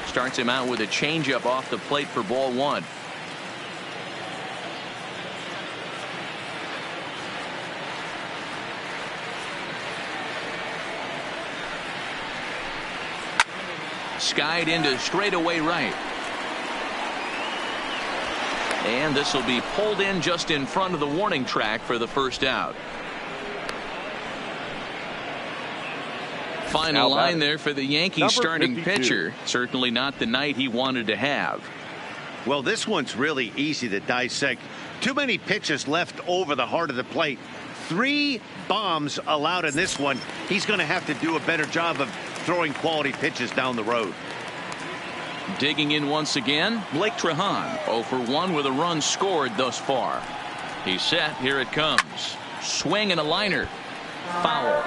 Starts him out with a changeup off the plate for ball 1. Skied into straightaway right. And this will be pulled in just in front of the warning track for the first out. Final line there for the Yankees starting pitcher. Certainly not the night he wanted to have. Well, this one's really easy to dissect. Too many pitches left over the heart of the plate. 3 bombs allowed in this one. He's going to have to do a better job of throwing quality pitches down the road. Digging in once again, Blake Trehan, 0 for 1 with a run scored thus far. He's set. Here it comes. Swing and a liner. Foul.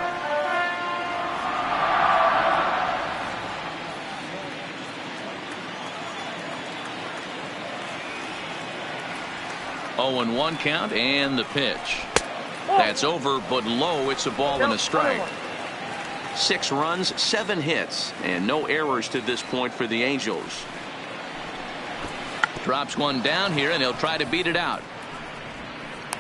0-1 count and the pitch. That's over but low. It's a ball and a strike. 6 runs, 7 hits, and no errors to this point for the Angels. Drops one down here, and he'll try to beat it out.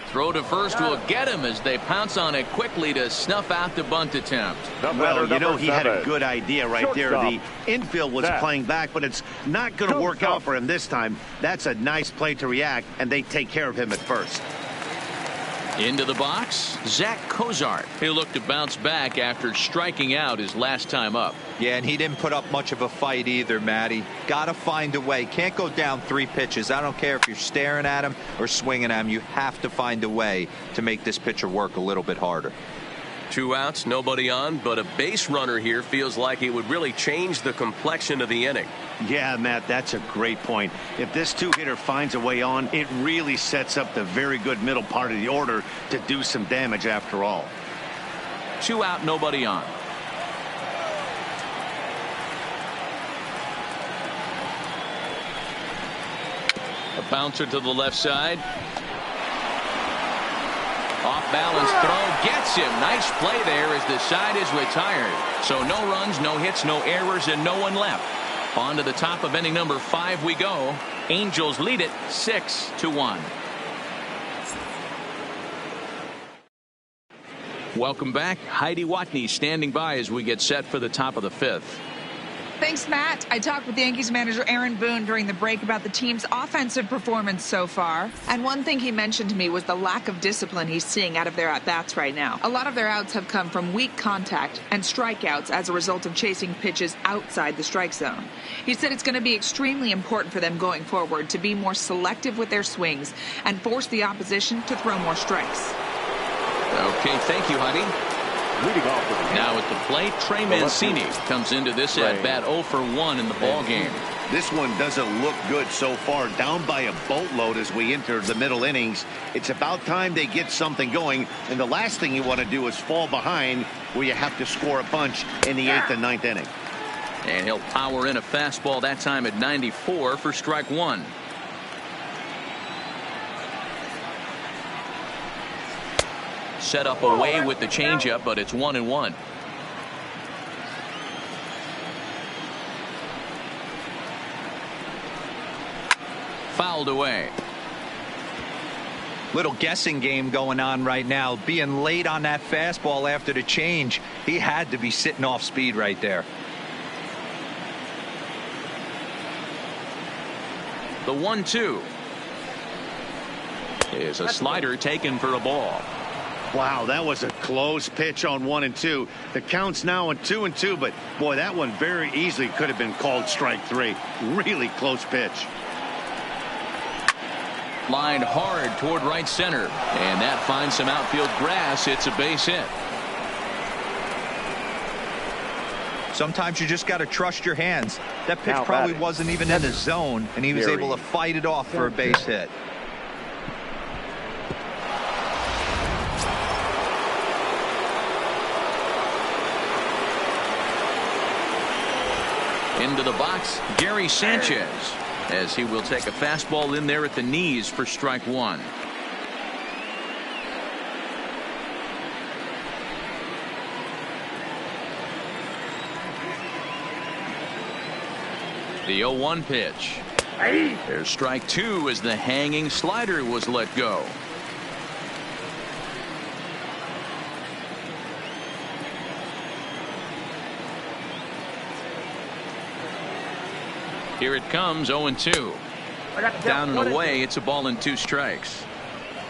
Throw to first will get him as they pounce on it quickly to snuff out the bunt attempt. Well, you know, he had a good idea right there. The infield was playing back, but it's not going to work out for him this time. That's a nice play to react, and they take care of him at first. Into the box, Zach Cozart. He'll look to bounce back after striking out his last time up. Yeah, and he didn't put up much of a fight either, Matty. Got to find a way. Can't go down 3 pitches. I don't care if you're staring at him or swinging at him. You have to find a way to make this pitcher work a little bit harder. 2 outs, nobody on, but a base runner here feels like it would really change the complexion of the inning. Yeah, Matt, that's a great point. If this 2-hitter finds a way on, it really sets up the very good middle part of the order to do some damage after all. 2 out, nobody on. A bouncer to the left side. Off balance throw gets him. Nice play there as the side is retired. So no runs, no hits, no errors, and no one left. On to the top of inning number 5 we go. Angels lead it 6-1. Welcome back. Heidi Watney standing by as we get set for the top of the 5th. Thanks, Matt. I talked with Yankees manager Aaron Boone during the break about the team's offensive performance so far. And one thing he mentioned to me was the lack of discipline he's seeing out of their at-bats right now. A lot of their outs have come from weak contact and strikeouts as a result of chasing pitches outside the strike zone. He said it's going to be extremely important for them going forward to be more selective with their swings and force the opposition to throw more strikes. Okay, thank you, Heidi. Now at the plate, Trey Mancini comes into this at bat 0 for 1 in the ball game. This one doesn't look good so far. Down by a boatload as we enter the middle innings. It's about time they get something going, and the last thing you want to do is fall behind where you have to score a bunch in the 8th and 9th inning. And he'll power in a fastball that time at 94 for strike 1. Set up away with the changeup, but it's 1-1. Fouled away. Little guessing game going on right now. Being late on that fastball after the change. He had to be sitting off speed right there. The 1-2 is a slider taken for a ball. Wow, that was a close pitch on 1 and 2. The count's now on 2 and 2, but boy, that one very easily could have been called strike 3. Really close pitch. Lined hard toward right center, and that finds some outfield grass. It's a base hit. Sometimes you just got to trust your hands. That pitch probably wasn't even in the zone, and he was able to fight it off for a base hit. Into the box, Gary Sanchez, as he will take a fastball in there at the knees for strike 1. The 0-1 pitch. There's strike 2 as the hanging slider was let go. Here it comes, 0-2. Down and away, it's a ball and 2 strikes.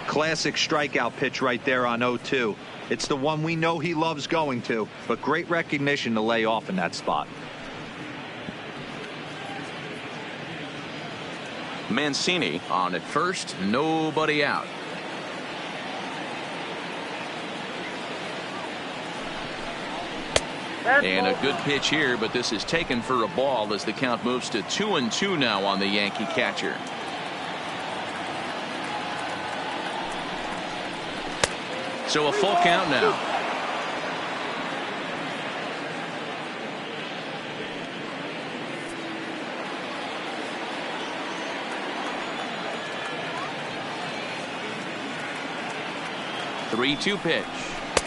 Classic strikeout pitch right there on 0-2. It's the one we know he loves going to, but great recognition to lay off in that spot. Mancini on at first, nobody out. And a good pitch here, but this is taken for a ball as the count moves to 2-2 now on the Yankee catcher. So a full count now. 3-2 pitch.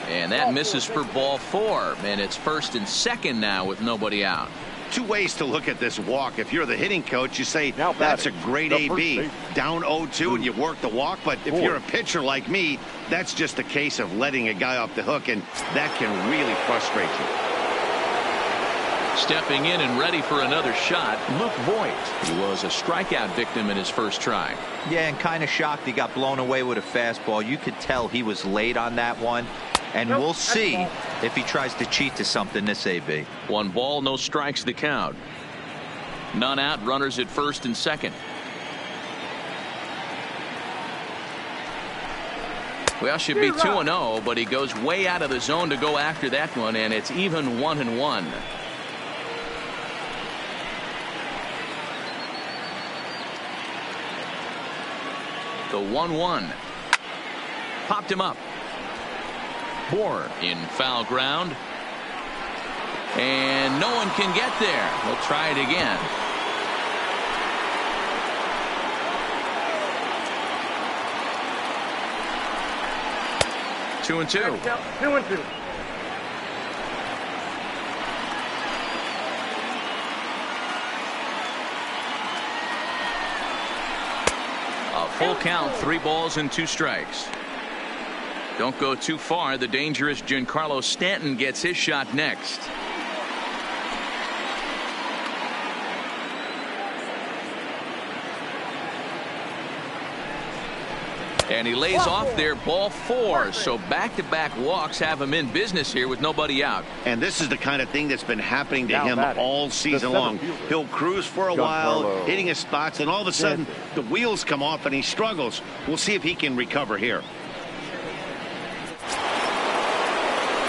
And that misses for ball 4. And it's first and second now with nobody out. Two ways to look at this walk. If you're the hitting coach, you say that's a great AB. Down 0-2 and you work the walk. But if you're a pitcher like me, that's just a case of letting a guy off the hook, and that can really frustrate you. Stepping in and ready for another shot, Luke Voigt. He was a strikeout victim in his first try. Yeah, and kind of shocked he got blown away with a fastball. You could tell he was late on that one. And we'll see if he tries to cheat to something this AB. 1 ball, no strikes the count. None out, runners at first and second. Well, should be 2-0, but he goes way out of the zone to go after that one, and it's even 1-1. The 1-1. Popped him up. Bohr in foul ground. And no one can get there. We'll try it again. Two and two. 2-2. A full count, 3 balls and 2 strikes. Don't go too far. The dangerous Giancarlo Stanton gets his shot next. And he lays off there, ball 4. So back-to-back walks have him in business here with nobody out. And this is the kind of thing that's been happening to him all season long. He'll cruise for a while, hitting his spots, and all of a sudden the wheels come off and he struggles. We'll see if he can recover here.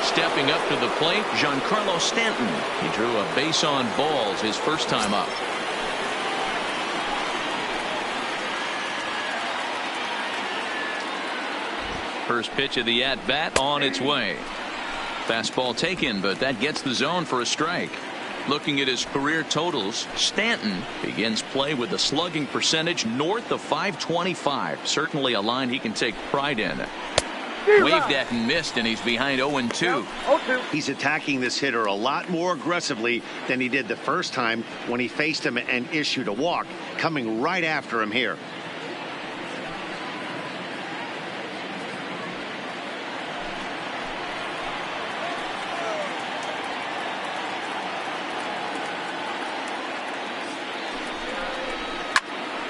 Stepping up to the plate, Giancarlo Stanton. He drew a base on balls his first time up. First pitch of the at-bat on its way. Fastball taken, but that gets the zone for a strike. Looking at his career totals, Stanton begins play with a slugging percentage north of .525. Certainly a line he can take pride in. Waved at and missed, and he's behind 0-2. He's attacking this hitter a lot more aggressively than he did the first time when he faced him and issued a walk, coming right after him here.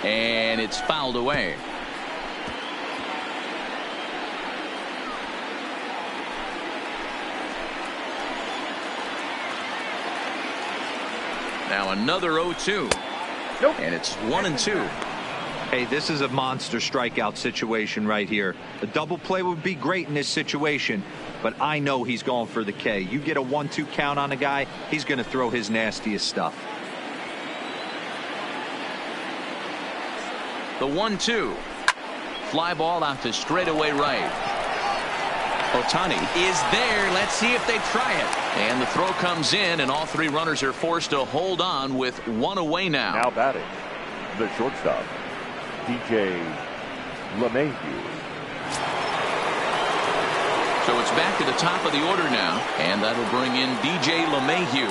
And it's fouled away. Now another 0-2. And it's 1-2. Hey, this is a monster strikeout situation right here. A double play would be great in this situation, but I know he's going for the K. You get a 1-2 count on a guy, he's going to throw his nastiest stuff. The 1-2. Fly ball out to straightaway right. Ohtani is there. Let's see if they try it. And the throw comes in, and all 3 runners are forced to hold on with 1 away now. Now batting, the shortstop, DJ LeMahieu. So it's back to the top of the order now, and that'll bring in DJ LeMahieu.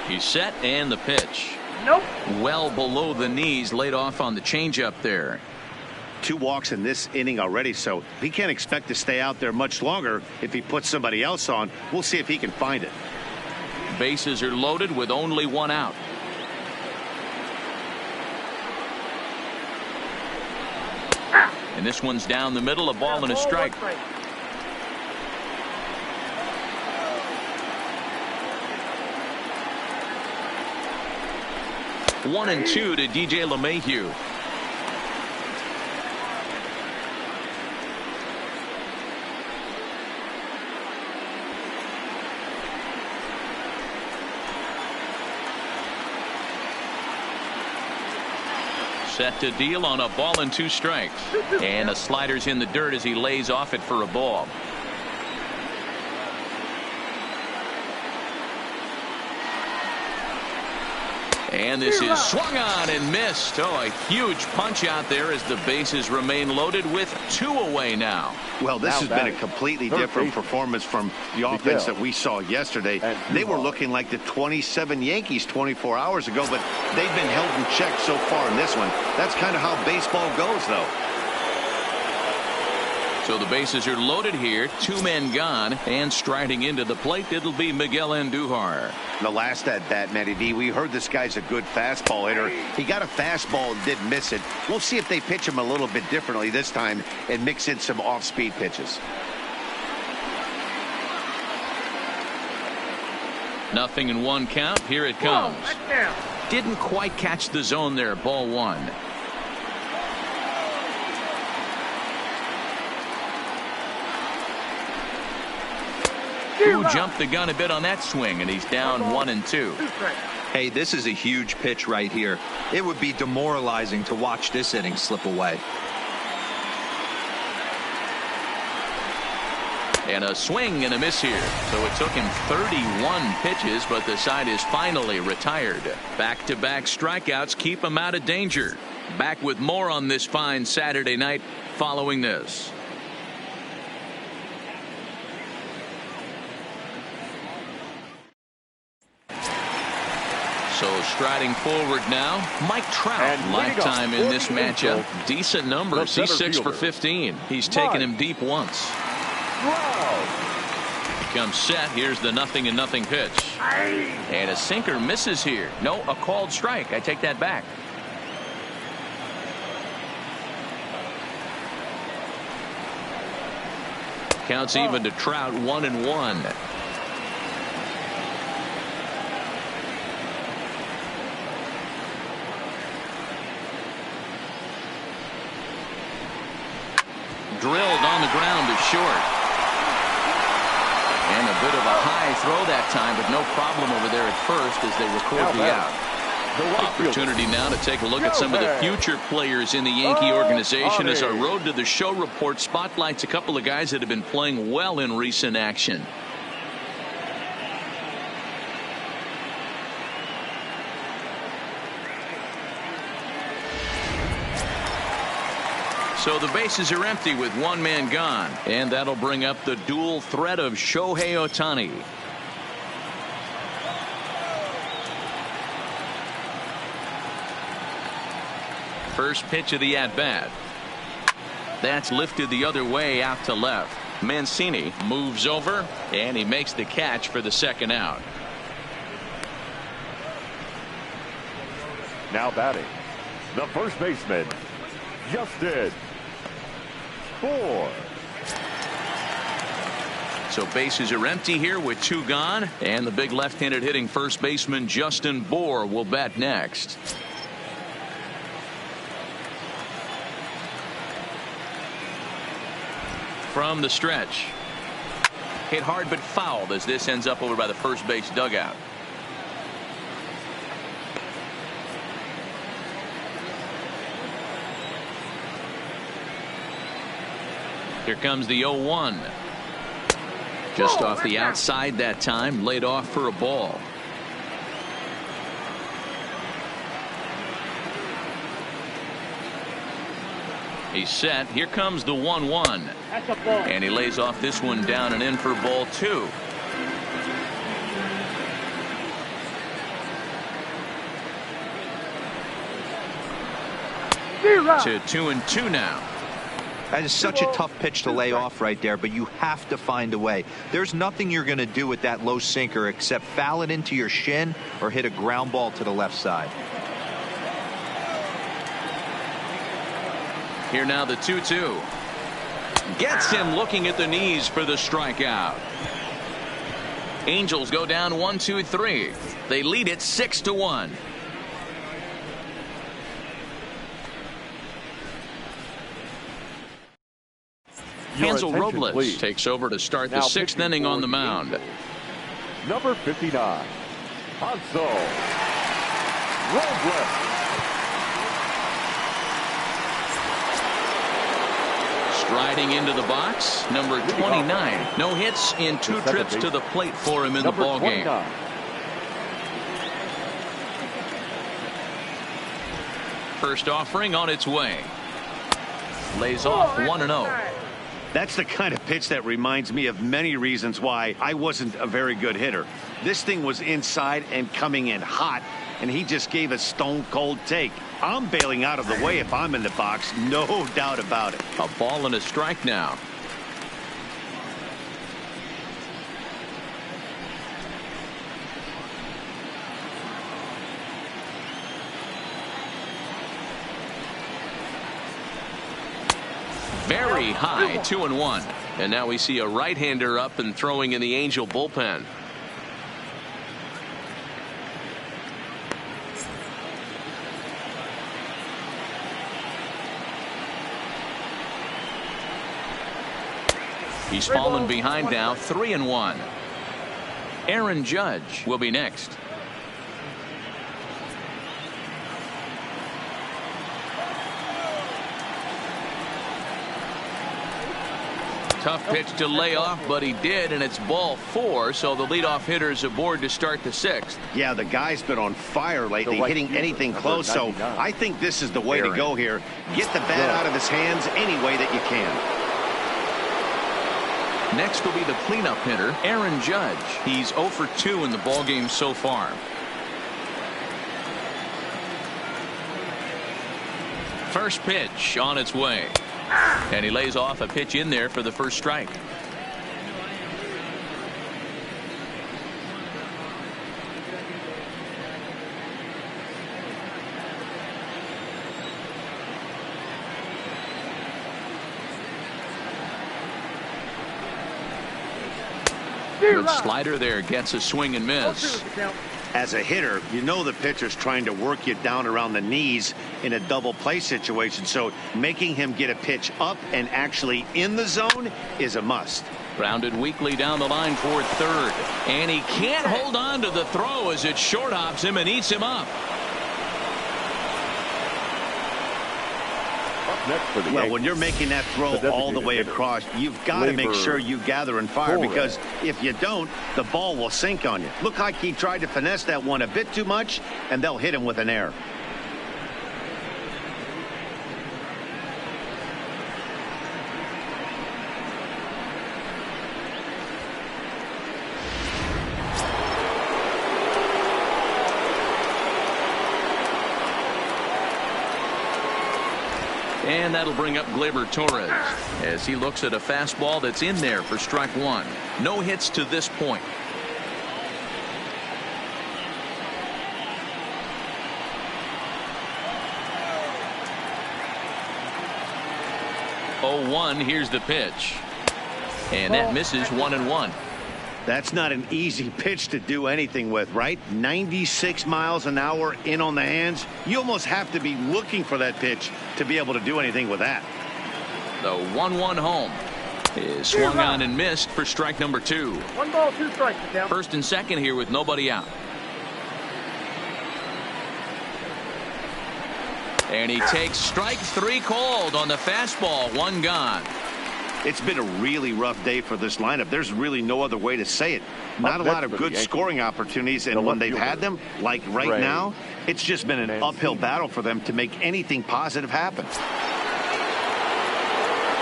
He's set, and the pitch. Well below the knees, laid off on the changeup there. 2 walks in this inning already, so he can't expect to stay out there much longer if he puts somebody else on. We'll see if he can find it. Bases are loaded with only 1 out. And this one's down the middle, a ball and a strike. 1-2 to DJ LeMahieu. Set to deal on a ball and 2 strikes. And a slider's in the dirt as he lays off it for a ball. And this is swung on and missed. Oh, a huge punch out there as the bases remain loaded with 2 away now. Well, this has been a completely different performance from the offense that we saw yesterday. They were looking like the 27 Yankees 24 hours ago, but they've been held in check so far in this one. That's kind of how baseball goes, though. So the bases are loaded here, 2 men gone, and striding into the plate, it'll be Miguel Andujar. The last at bat, Matty D, we heard this guy's a good fastball hitter. He got a fastball and did miss it. We'll see if they pitch him a little bit differently this time and mix in some off-speed pitches. Nothing in 1 count. Here it comes. Didn't quite catch the zone there. Ball 1. Who jumped the gun a bit on that swing, and he's down 1-2. Hey, this is a huge pitch right here. It would be demoralizing to watch this inning slip away. And a swing and a miss here. So it took him 31 pitches, but the side is finally retired. Back-to-back strikeouts keep him out of danger. Back with more on this fine Saturday night following this. So striding forward now, Mike Trout, lifetime in this matchup. Decent numbers. He's 6 for 15. He's taken him deep once. He comes set. Here's the 0-0 pitch. And a sinker misses here. No, a called strike. I take that back. Counts even to Trout, 1-1. Drilled on the ground to short. And a bit of a high throw that time, but no problem over there at first as they record the out. Opportunity now to take a look at some of the future players in the Yankee organization as our Road to the Show report spotlights a couple of guys that have been playing well in recent action. So the bases are empty with 1 man gone, and that'll bring up the dual threat of Shohei Ohtani. First pitch of the at-bat. That's lifted the other way out to left. Mancini moves over, and he makes the catch for the 2nd out. Now batting, the first baseman, Justin Bour. So bases are empty here with 2 gone, and the big left-handed hitting first baseman Justin Bour will bat next. From the stretch. Hit hard but fouled as this ends up over by the first base dugout. Here comes the 0-1. Just off the outside that time, laid off for a ball. He's set. Here comes the 1-1. And he lays off this one down and in for ball 2. To 2-2 now. That is such a tough pitch to lay off right there, but you have to find a way. There's nothing you're going to do with that low sinker except foul it into your shin or hit a ground ball to the left side. Here now the 2-2. Gets him looking at the knees for the strikeout. Angels go down 1-2-3. They lead it 6-1. Hansel Robles please. Takes over to start the 6th inning on the mound. Number 59, Hansel Robles. Striding into the box, number 29. No hits in 2 trips to the plate for him in the ball game. First offering on its way. Lays off 1-0. That's the kind of pitch that reminds me of many reasons why I wasn't a very good hitter. This thing was inside and coming in hot, and he just gave a stone-cold take. I'm bailing out of the way if I'm in the box, no doubt about it. A ball and a strike now. Very high, 2-1. And now we see a right-hander up and throwing in the Angel bullpen. He's fallen behind now, 3-1. Aaron Judge will be next. Tough pitch to lay off, but he did, and it's ball 4, so the leadoff hitter is aboard to start the 6th. Yeah, the guy's been on fire lately, hitting anything close, so I think this is the way to go here. Get the bat out of his hands any way that you can. Next will be the cleanup hitter, Aaron Judge. He's 0 for 2 in the ballgame so far. First pitch on its way. And he lays off a pitch in there for the first strike. Good slider there, gets a swing and miss. As a hitter, you know the pitcher's trying to work you down around the knees in a double play situation, so making him get a pitch up and actually in the zone is a must. Grounded weakly down the line for third, and he can't hold on to the throw as it short hops him and eats him up. Well, when you're making that throw all the way across, you've got to make sure you gather and fire, because if you don't, the ball will sink on you. Look like he tried to finesse that one a bit too much, and they'll hit him with an error. And that'll bring up Gleyber Torres as he looks at a fastball that's in there for strike 1. No hits to this point. Oh, 1, here's the pitch. And that misses 1-1. That's not an easy pitch to do anything with, right? 96 miles an hour in on the hands. You almost have to be looking for that pitch to be able to do anything with that. The 1-1 home is swung on and missed for strike number 2. 1 ball, 2 strikes. First and second here with nobody out. And he takes strike 3 called on the fastball. 1 gone. It's been a really rough day for this lineup. There's really no other way to say it. Not a lot of good scoring opportunities, and when they've had them, like right now, it's just been an uphill battle for them to make anything positive happen.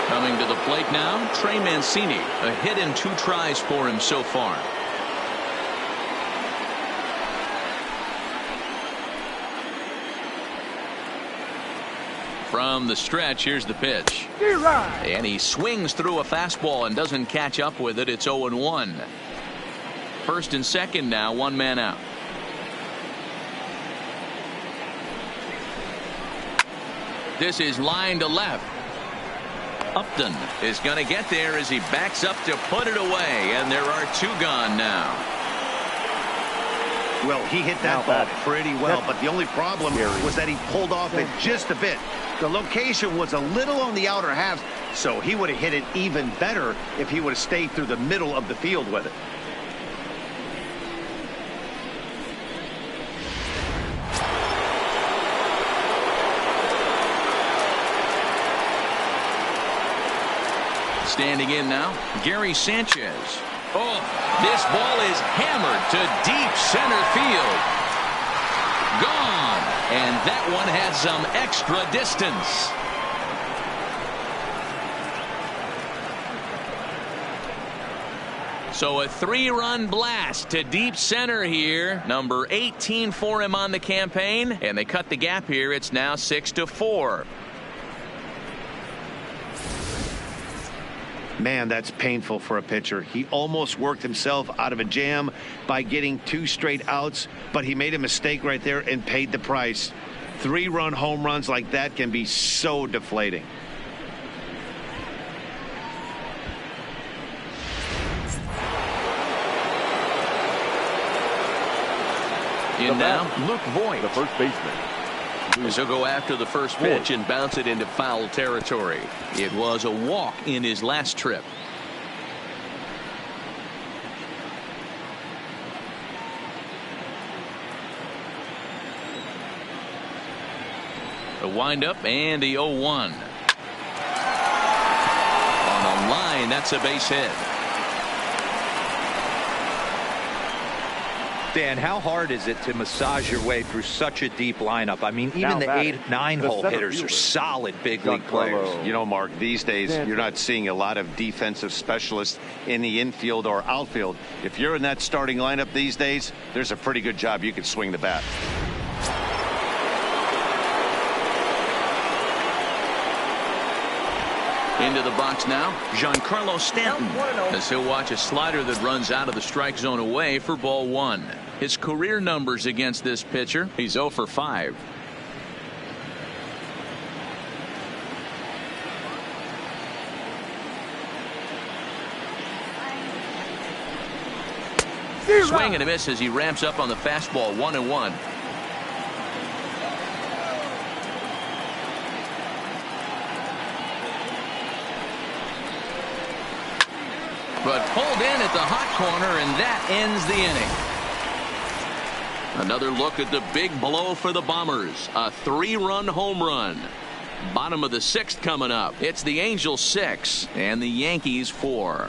Coming to the plate now, Trey Mancini. A hit and 2 tries for him so far. From the stretch, here's the pitch. And he swings through a fastball and doesn't catch up with it. It's 0-1. First and second now, 1 man out. This is line to left. Upton is going to get there as he backs up to put it away, and there are 2 gone now. Well, he hit that ball pretty well, but the only problem was that he pulled off it just a bit. The location was a little on the outer half, so he would have hit it even better if he would have stayed through the middle of the field with it. Standing in now, Gary Sanchez. Oh, this ball is hammered to deep center field. Gone. And that one had some extra distance. So a 3-run blast to deep center here. Number 18 for him on the campaign. And they cut the gap here. It's now 6-4. Man, that's painful for a pitcher. He almost worked himself out of a jam by getting 2 straight outs, but he made a mistake right there and paid the price. 3-run home runs like that can be so deflating. In now, Luke Voigt, the first baseman. As he'll go after the first pitch and bounce it into foul territory. It was a walk in his last trip. The windup and the 0-1. On the line, that's a base hit. Dan, how hard is it to massage your way through such a deep lineup? I mean, even the 8-9 hole hitters are solid big league players. You know, Mark, these days you're not seeing a lot of defensive specialists in the infield or outfield. If you're in that starting lineup these days, there's a pretty good job you can swing the bat. Into the box now, Giancarlo Stanton, as he'll watch a slider that runs out of the strike zone away for ball 1. His career numbers against this pitcher, he's 0 for 5. Swing and a miss as he ramps up on the fastball. 1-1. But pulled in at the hot corner, and that ends the inning. Another look at the big blow for the Bombers. A 3-run home run. Bottom of the 6th coming up. It's the Angels 6 and the Yankees 4.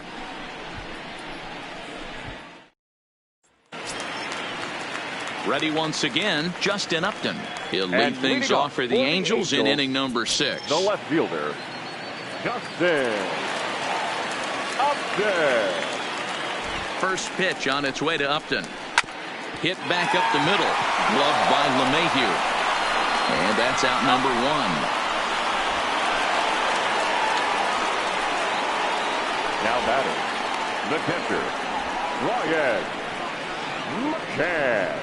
Ready once again, Justin Upton. He'll lead things off for the Angels in inning number 6. The left fielder, Justin Upton. First pitch on its way to Upton. Hit back up the middle. Gloved by LeMahieu. And that's out number 1. Now batting, the catcher, Ryan McCann.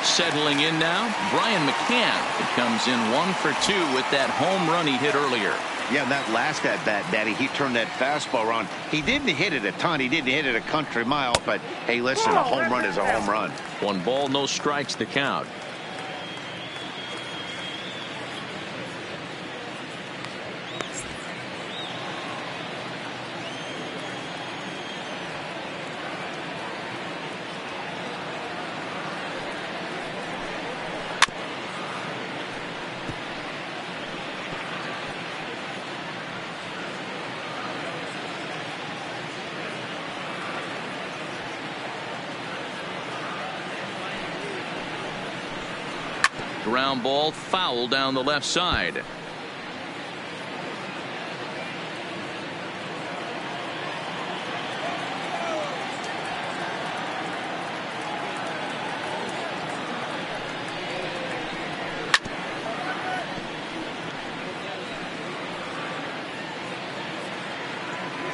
Settling in now, Brian McCann. It comes in 1 for 2 with that home run he hit earlier. Yeah, that last at bat, Daddy, he turned that fastball around. He didn't hit it a ton. He didn't hit it a country mile. But, hey, listen, a home run is a home run. 1 ball, no strikes the count. Ground ball foul down the left side.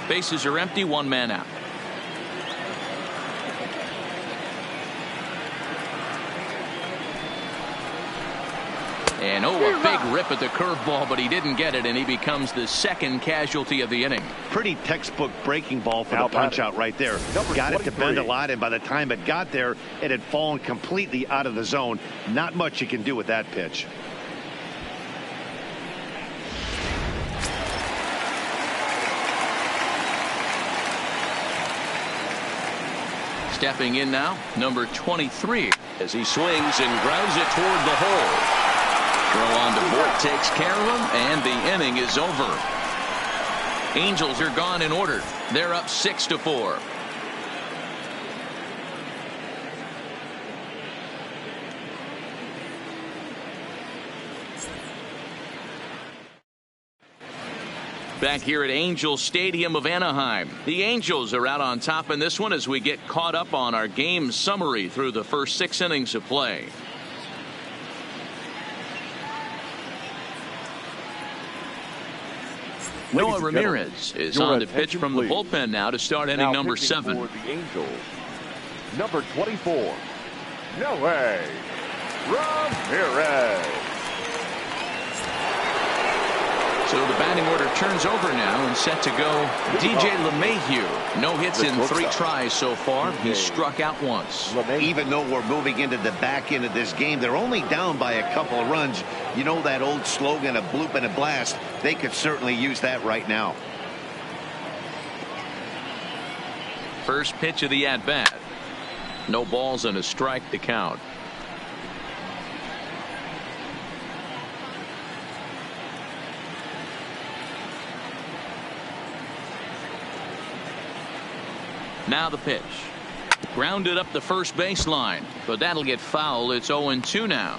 Bases are empty, 1 man out. And a big rip at the curveball, but he didn't get it, and he becomes the 2nd casualty of the inning. Pretty textbook breaking ball for the punch out right there. Got it to bend a lot, and by the time it got there, it had fallen completely out of the zone. Not much you can do with that pitch. Stepping in now, number 23, as he swings and grounds it toward the hole. Throw on to Voigt, takes care of him, and the inning is over. Angels are gone in order. They're up 6-4. Back here at Angels Stadium of Anaheim. The Angels are out on top in this one as we get caught up on our game summary through the first 6 innings of play. Noah Ramirez is on to pitch from the bullpen now to start inning number 7. For the Angels, number 24, Noah Ramirez. So the batting order turns over now and set to go DJ LeMahieu. No hits in 3 tries so far. He struck out once. Even though we're moving into the back end of this game, they're only down by a couple of runs. You know that old slogan, a bloop and a blast. They could certainly use that right now. First pitch of the at-bat. No balls and a strike to count. Now the pitch. Grounded up the first baseline, but that'll get foul. It's 0-2 now.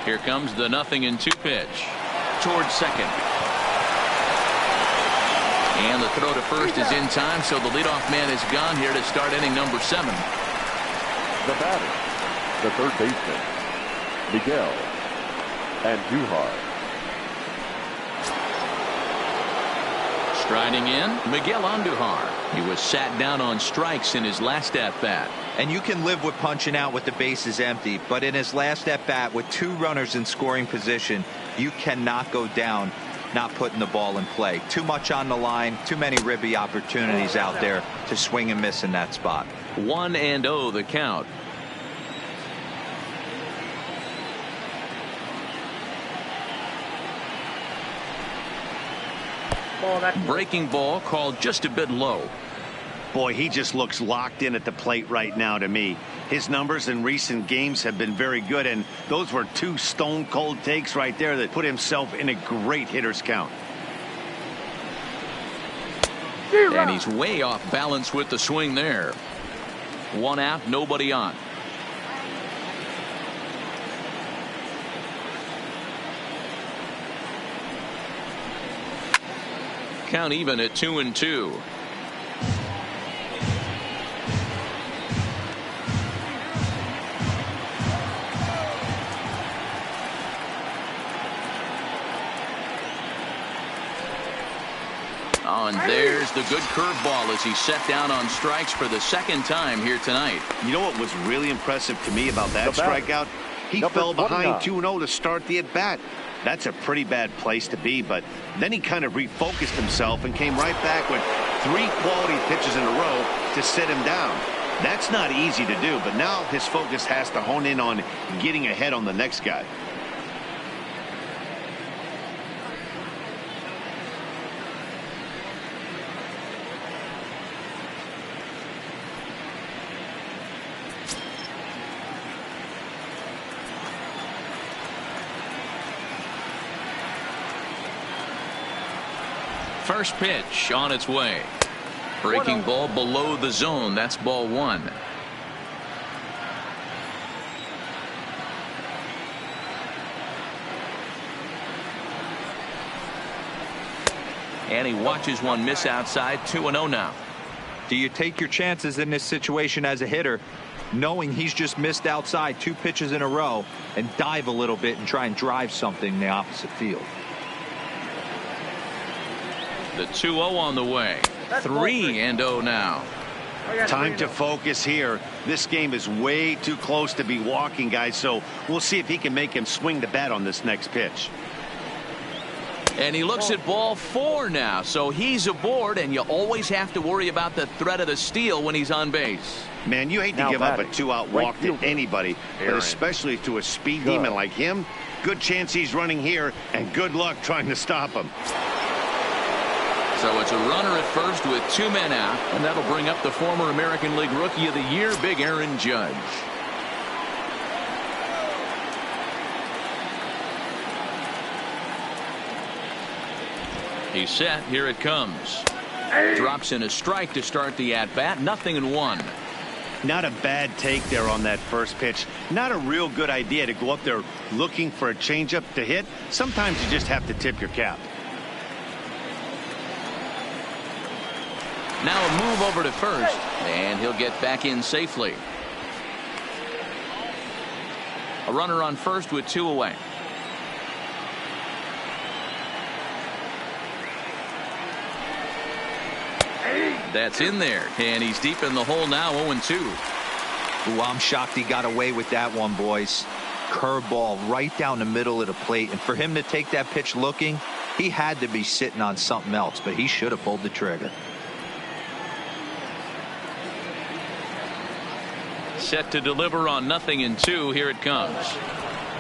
Here comes the 0-2 pitch towards second. And the throw to first is in time, so the leadoff man is gone here to start inning number 7. The batter, the third baseman, Miguel Andujar. Striding in, Miguel Andujar. He was sat down on strikes in his last at-bat. And you can live with punching out with the bases empty, but in his last at-bat with 2 runners in scoring position, you cannot go down not putting the ball in play. Too much on the line, too many ribby opportunities out there to swing and miss in that spot. 1-0 the count. Breaking ball called just a bit low. Boy, he just looks locked in at the plate right now to me. His numbers in recent games have been very good, and those were 2 stone cold takes right there that put himself in a great hitter's count. And he's way off balance with the swing there. 1 out, nobody on. Count even at 2-2. Oh, and there's the good curveball as he's set down on strikes for the 2nd time here tonight. You know what was really impressive to me about that strikeout? He fell behind 2-0 to start the at-bat. That's a pretty bad place to be, but then he kind of refocused himself and came right back with 3 quality pitches in a row to sit him down. That's not easy to do, but now his focus has to hone in on getting ahead on the next guy. First pitch on its way. Breaking ball below the zone. That's ball 1. And he watches one miss outside. 2-0 now. Do you take your chances in this situation as a hitter, knowing he's just missed outside 2 pitches in a row, and dive a little bit and try and drive something in the opposite field? The 2-0 on the way. 3-0 now. Time to focus here. This game is way too close to be walking, guys, so we'll see if he can make him swing the bat on this next pitch. And he looks at ball 4 now, so he's aboard, and you always have to worry about the threat of the steal when he's on base. Man, you hate to give up a 2-out walk to anybody, but especially to a speed demon like him. Good chance he's running here, and good luck trying to stop him. So it's a runner at first with 2 men out, and that'll bring up the former American League Rookie of the Year, Big Aaron Judge. He's set. Here it comes. Drops in a strike to start the at-bat. 0-1. Not a bad take there on that first pitch. Not a real good idea to go up there looking for a changeup to hit. Sometimes you just have to tip your cap. Now a move over to first, and he'll get back in safely. A runner on first with 2 away. That's in there, and he's deep in the hole now. 0-2. Ooh, I'm shocked he got away with that one, boys. Curveball right down the middle of the plate, and for him to take that pitch looking, he had to be sitting on something else, but he should have pulled the trigger. Set to deliver on 0-2. Here it comes.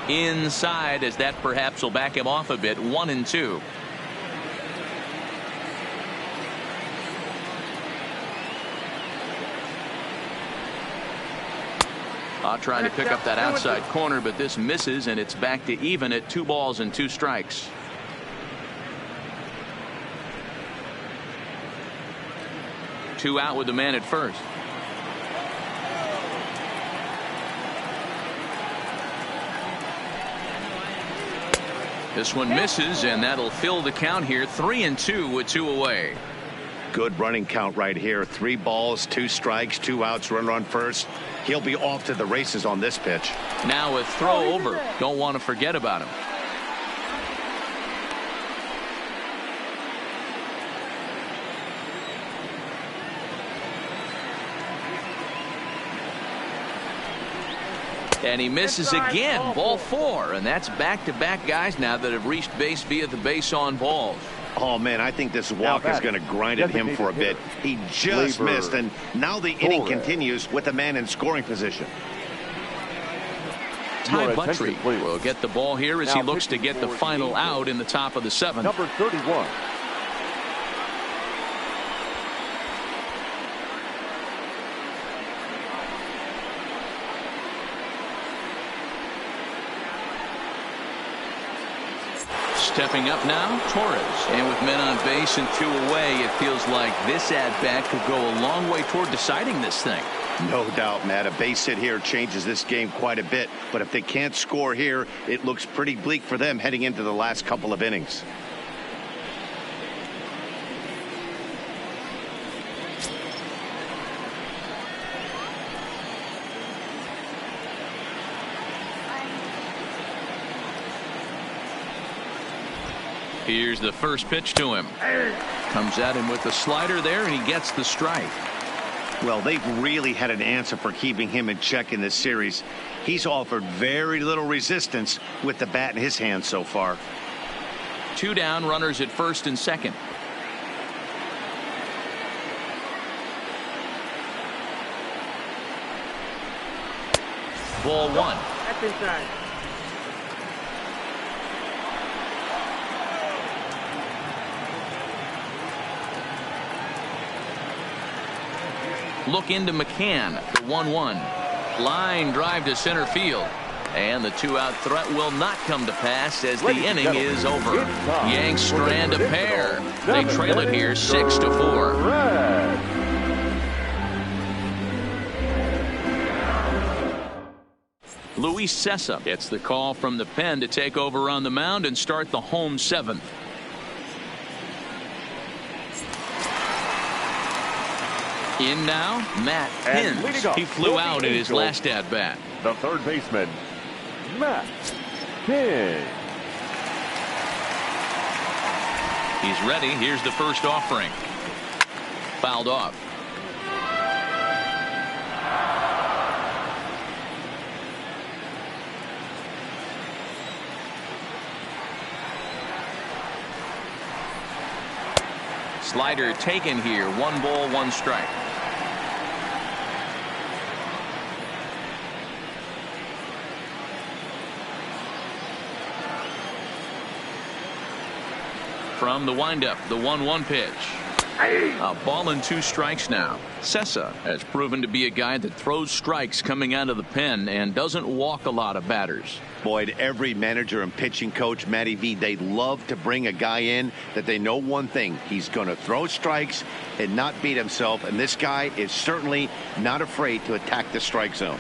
Inside, as that perhaps will back him off a bit. 1-2. Trying to pick up that outside corner, but this misses, and it's back to even at 2 balls and 2 strikes. Two out with the man at first. This one misses, and that'll fill the count here. 3-2 with 2 away. Good running count right here. 3 balls, 2 strikes, 2 outs, runner on first. He'll be off to the races on this pitch. Now a throw over. Don't want to forget about him. And he misses again. Ball 4, and that's back-to-back guys now that have reached base via the base on balls. Oh, man, I think this walk is going to grind at him for a bit. He just missed, and now the inning continues with the man in scoring position. Ty Buttrey will get the ball here as he looks to get the final out in the top of the 7th. Number 31. Stepping up now, Torres. And with men on base and 2 away, it feels like this at-bat could go a long way toward deciding this thing. No doubt, Matt. A base hit here changes this game quite a bit. But if they can't score here, it looks pretty bleak for them heading into the last couple of innings. Here's the first pitch to him. Comes at him with the slider there, and he gets the strike. Well, they've really had an answer for keeping him in check in this series. He's offered very little resistance with the bat in his hand so far. 2 down, runners at first and second. Ball 1. That's inside. Look into McCann. The 1-1. Line drive to center field. And the 2-out threat will not come to pass as the inning is over. Yanks strand a pair. They trail it here 6-4. Luis Cessa gets the call from the pen to take over on the mound and start the home 7th. In now, Matt Hins. He flew out in his last at-bat. The third baseman, Matt Hins. He's ready. Here's the first offering. Fouled off. Slider taken here. 1 ball, 1 strike. From the windup, the 1-1 pitch. A ball and 2 strikes now. Sessa has proven to be a guy that throws strikes coming out of the pen and doesn't walk a lot of batters. Boyd, every manager and pitching coach, Matty V, they love to bring a guy in that they know one thing. He's going to throw strikes and not beat himself. And this guy is certainly not afraid to attack the strike zone.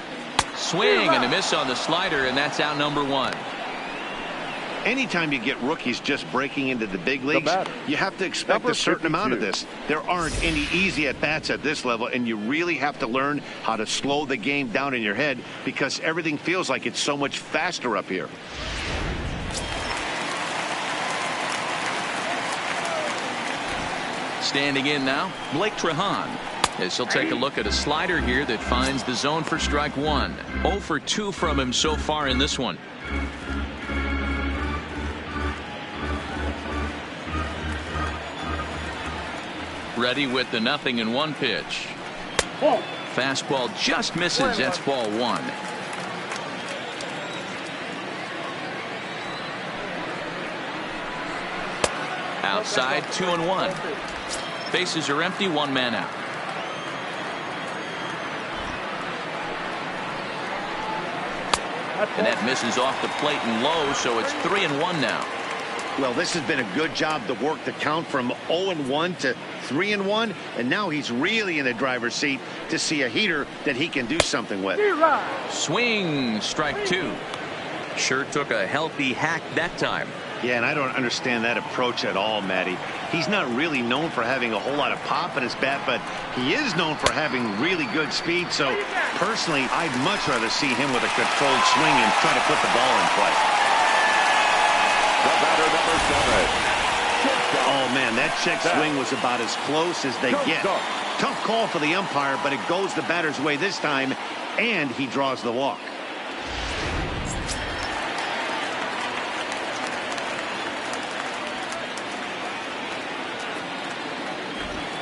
Swing and a miss on the slider, and that's out number 1. Anytime you get rookies just breaking into the big leagues, you have to expect a certain amount of this. There aren't any easy at-bats at this level, and you really have to learn how to slow the game down in your head because everything feels like it's so much faster up here. Standing in now, Blake Trahan. As he'll take a look at a slider here that finds the zone for strike 1. 0 for 2 from him so far in this one. Ready with the 0-1 pitch. Fastball just misses. That's ball 1. Outside, 2-1. Bases are empty, 1 man out. And that misses off the plate and low, so it's 3-1 now. Well, this has been a good job to work the count from 0-1 to 3-1, and now he's really in the driver's seat to see a heater that he can do something with. Swing, strike 2. Sure took a healthy hack that time. Yeah, and I don't understand that approach at all, Matty. He's not really known for having a whole lot of pop in his bat, but he is known for having really good speed. So, personally, I'd much rather see him with a controlled swing and try to put the ball in play. The batter, number 7. Oh, man, that check swing was about as close as they get. Tough call for the umpire, but it goes the batter's way this time, and he draws the walk.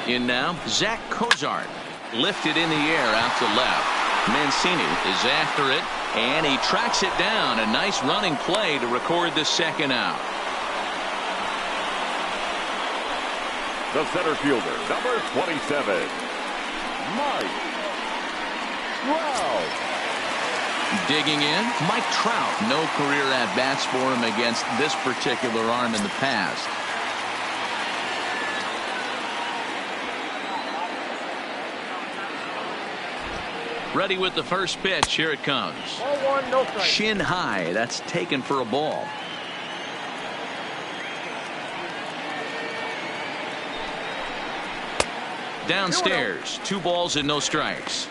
In now, Zach Cozart. Lifted in the air out to left. Mancini is after it, and he tracks it down. A nice running play to record the second out. The center fielder, number 27, Mike Trout. Digging in, Mike Trout. No career at-bats for him against this particular arm in the past. Ready with the first pitch. Here it comes. Ball 1, no strike. Shin high. That's taken for a ball. Downstairs. 2 balls and no strikes.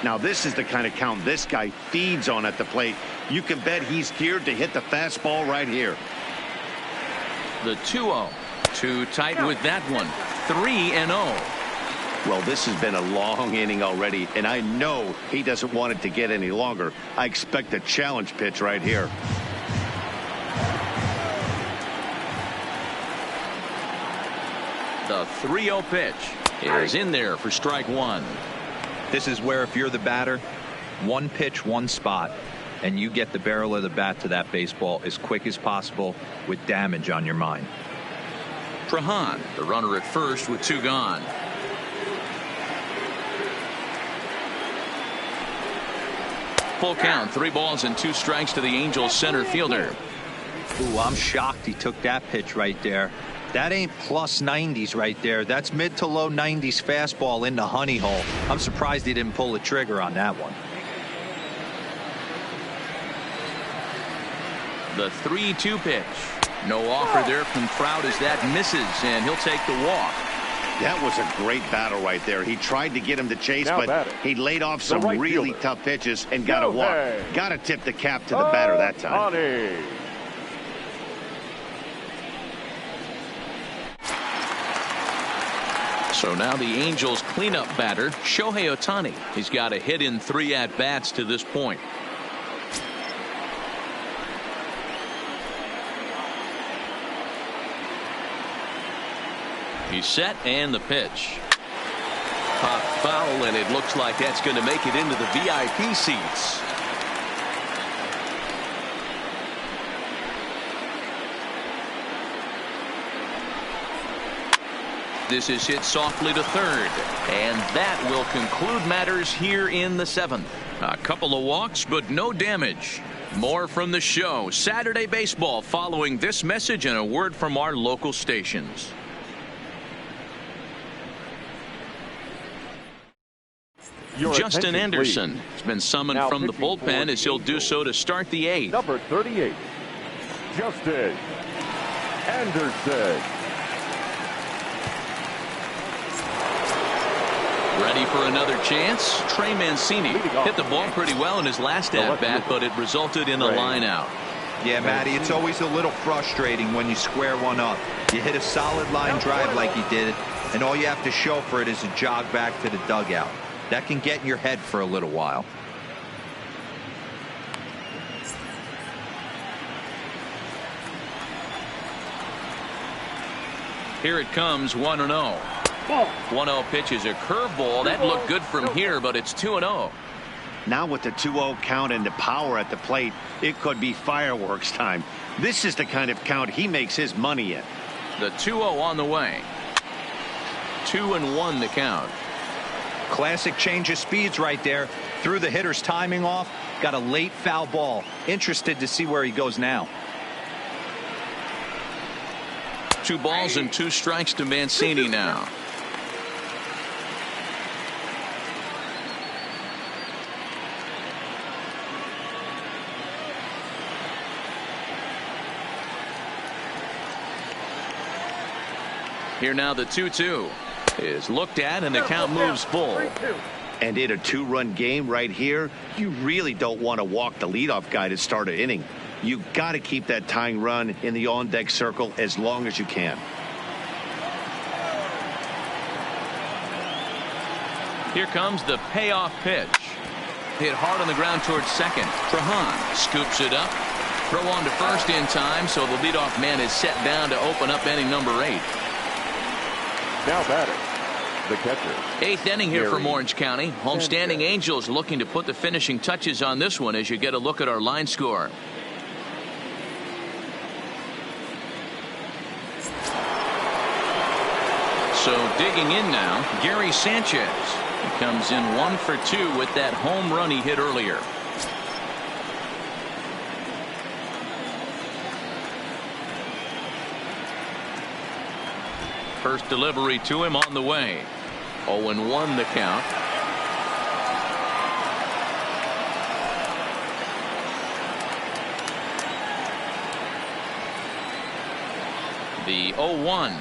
Now, this is the kind of count this guy feeds on at the plate. You can bet he's geared to hit the fastball right here. The 2-0. Too tight with that one. 3-0. Well, this has been a long inning already, and I know he doesn't want it to get any longer. I expect a challenge pitch right here. The 3-0 pitch is in there for strike 1. This is where if you're the batter, 1 pitch, 1 spot, and you get the barrel of the bat to that baseball as quick as possible with damage on your mind. Trahan, the runner at first with 2 gone. Full count, 3 balls and 2 strikes to the Angels center fielder. Ooh, I'm shocked he took that pitch right there. That ain't plus 90s right there. That's mid to low 90s fastball in the honey hole. I'm surprised he didn't pull the trigger on that one. The 3-2 pitch. No offer there from Trout as that misses, and he'll take the walk. That was a great battle right there. He tried to get him to chase, but he laid off some really tough pitches and got a walk. Got to tip the cap to the batter that time. So now the Angels cleanup batter, Shohei Ohtani. He's got a hit in 3 at-bats to this point. He's set, and the pitch. Pop foul, and it looks like that's going to make it into the VIP seats. This is hit softly to third. And that will conclude matters here in the 7th. A couple of walks, but no damage. More from the show. Saturday Baseball following this message and a word from our local stations. Justin Anderson has been summoned from the bullpen as he'll do so to start the 8th. Number 38, Justin Anderson. Ready for another chance. Trey Mancini hit the ball pretty well in his last at-bat, but it resulted in a line out. Yeah, Matty, it's always a little frustrating when you square one up. You hit a solid line drive like he did, and all you have to show for it is a jog back to the dugout. That can get in your head for a little while. Here it comes, 1-0. 1-0 pitch is a curveball. That looked good from here, but it's 2-0. Now with the 2-0 count and the power at the plate, it could be fireworks time. This is the kind of count he makes his money in. The 2-0 on the way. 2-1 the count. Classic change of speeds right there. Threw the hitter's timing off. Got a late foul ball. Interested to see where he goes now. 2 balls and 2 strikes to Mancini now. Here now the 2-2 is looked at and the count moves full. And in a 2-run game right here, you really don't want to walk the leadoff guy to start an inning. You got to keep that tying run in the on-deck circle as long as you can. Here comes the payoff pitch. Hit hard on the ground towards second. Trahan scoops it up. Throw on to first in time, so the leadoff man is set down to open up inning number 8. Now batting, the catcher. 8th inning here from Orange County. Homestanding Angels looking to put the finishing touches on this one as you get a look at our line score. So digging in now, Gary Sanchez. He comes in 1 for 2 with that home run he hit earlier. First delivery to him on the way. 0-1 the count. The 0-1.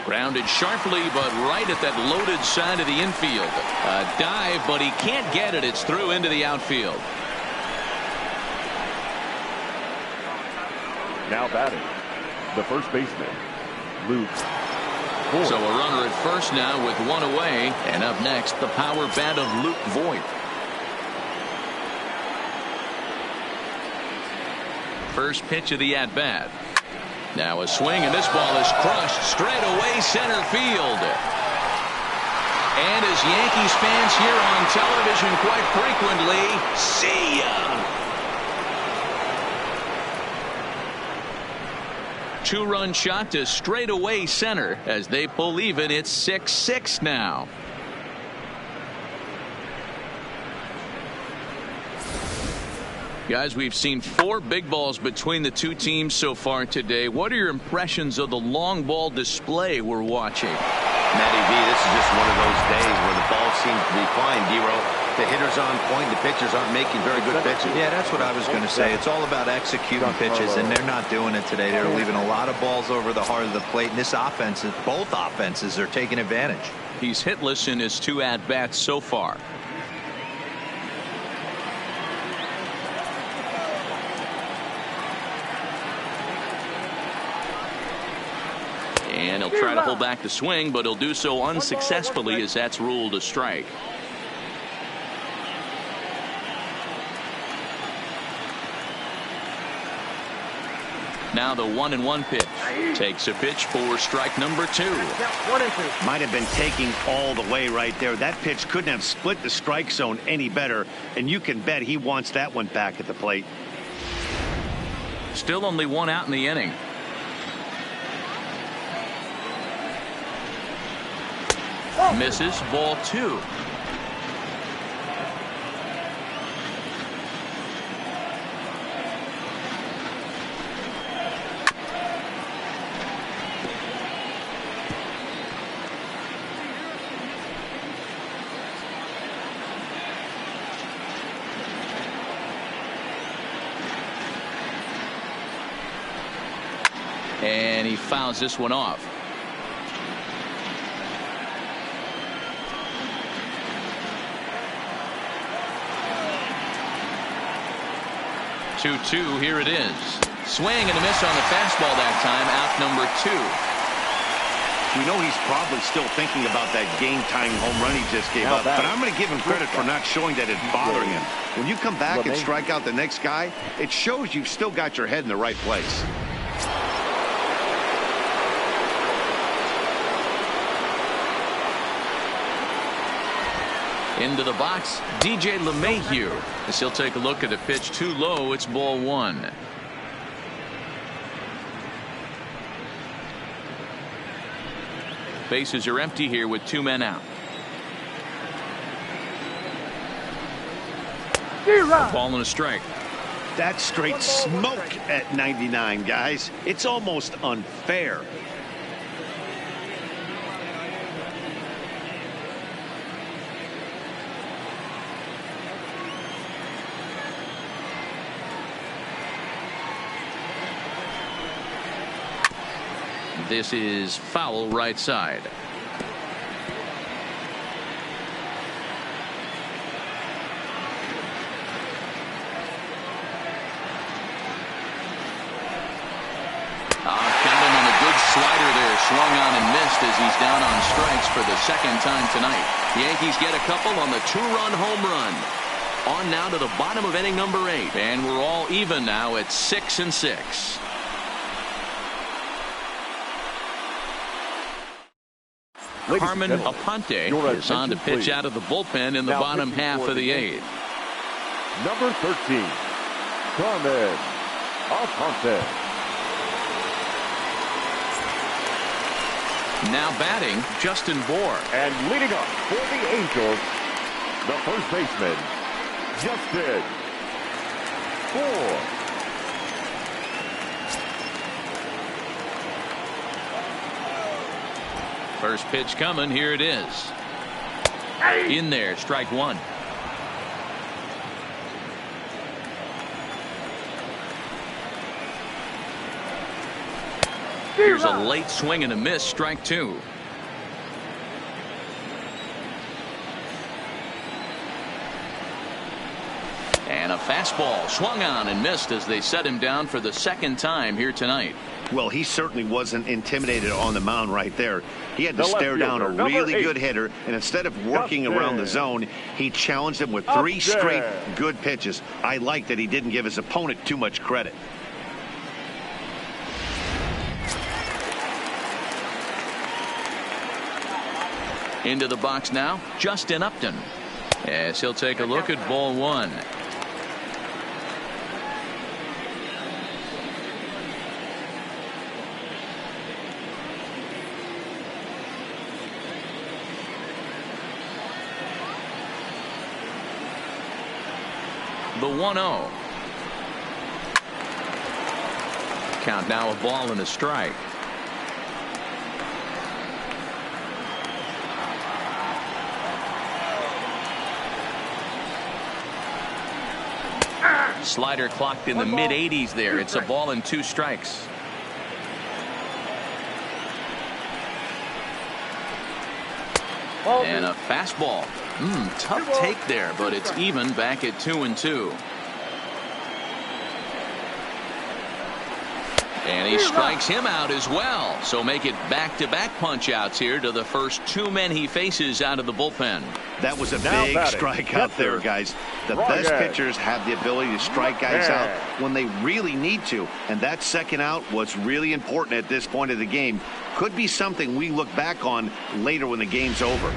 Grounded sharply, but right at that loaded side of the infield. A dive, but he can't get it. It's through into the outfield. Now batting, the first baseman, Luke. So a runner at first now with 1 away. And up next, the power bat of Luke Voigt. First pitch of the at-bat. Now a swing, and this ball is crushed straight away center field. And as Yankees fans hear on television quite frequently, see ya! 2-run shot to straightaway center as they pull even. It's 6-6 now. Guys, we've seen 4 big balls between the 2 teams so far today. What are your impressions of the long ball display we're watching? Matty V, this is just one of those days where the ball seems to be flying, D-Row. The hitter's on point. The pitchers aren't making very good pitches. Yeah, that's what I was going to say. It's all about executing pitches, and they're not doing it today. They're leaving a lot of balls over the heart of the plate, and this offense, both offenses are taking advantage. He's hitless in his 2 at-bats so far. And he'll try to hold back the swing, but he'll do so unsuccessfully as that's ruled a strike. Now the 1-1 pitch. Takes a pitch for strike number 2. 1-2. Might have been taking all the way right there. That pitch couldn't have split the strike zone any better, and you can bet he wants that one back at the plate. Still only 1 out in the inning. Misses. Ball 2. And he fouls this one off. 2-2. Here it is. Swing and a miss on the fastball that time. Out number 2. We know he's probably still thinking about that game-tying home run he just gave up, but I'm going to give him credit for not showing that it's bothering him. When you come back and strike out the next guy, it shows you've still got your head in the right place. Into the box, DJ LeMahieu. As he'll take a look at the pitch too low. It's ball 1. Bases are empty here with 2 men out. A ball and a strike. That's straight smoke at 99, guys. It's almost unfair. This is foul right side. Count him on a good slider there. Swung on and missed as he's down on strikes for the second time tonight. The Yankees get a couple on the 2-run home run. On now to the bottom of inning number 8. And we're all even now at 6-6. Carmen Aponte is on to pitch out of the bullpen in the bottom half of the 8th. Number 13, Carmen Aponte. Now batting, Justin Bour. And leading up for the Angels, the first baseman, Justin Bour. First pitch coming. Here it is. In there. Strike 1. Here's a late swing and a miss. Strike 2. And a fastball swung on and missed as they set him down for the second time here tonight. Well, he certainly wasn't intimidated on the mound right there. He had to stare down a really good hitter, and instead of working around the zone, he challenged him with 3 straight good pitches. I like that he didn't give his opponent too much credit. Into the box now, Justin Upton. As he'll take a look at ball 1. The 1-0. Count now, a ball and a strike. Slider clocked in the mid-80s there. It's a ball and 2 strikes. And a fastball. Tough take there, but it's even back at 2-2. And he strikes him out as well. So make it back-to-back punch-outs here to the first 2 men he faces out of the bullpen. That was a big strike out there, guys. The best pitchers have the ability to strike guys out when they really need to. And that second out was really important at this point of the game. Could be something we look back on later when the game's over.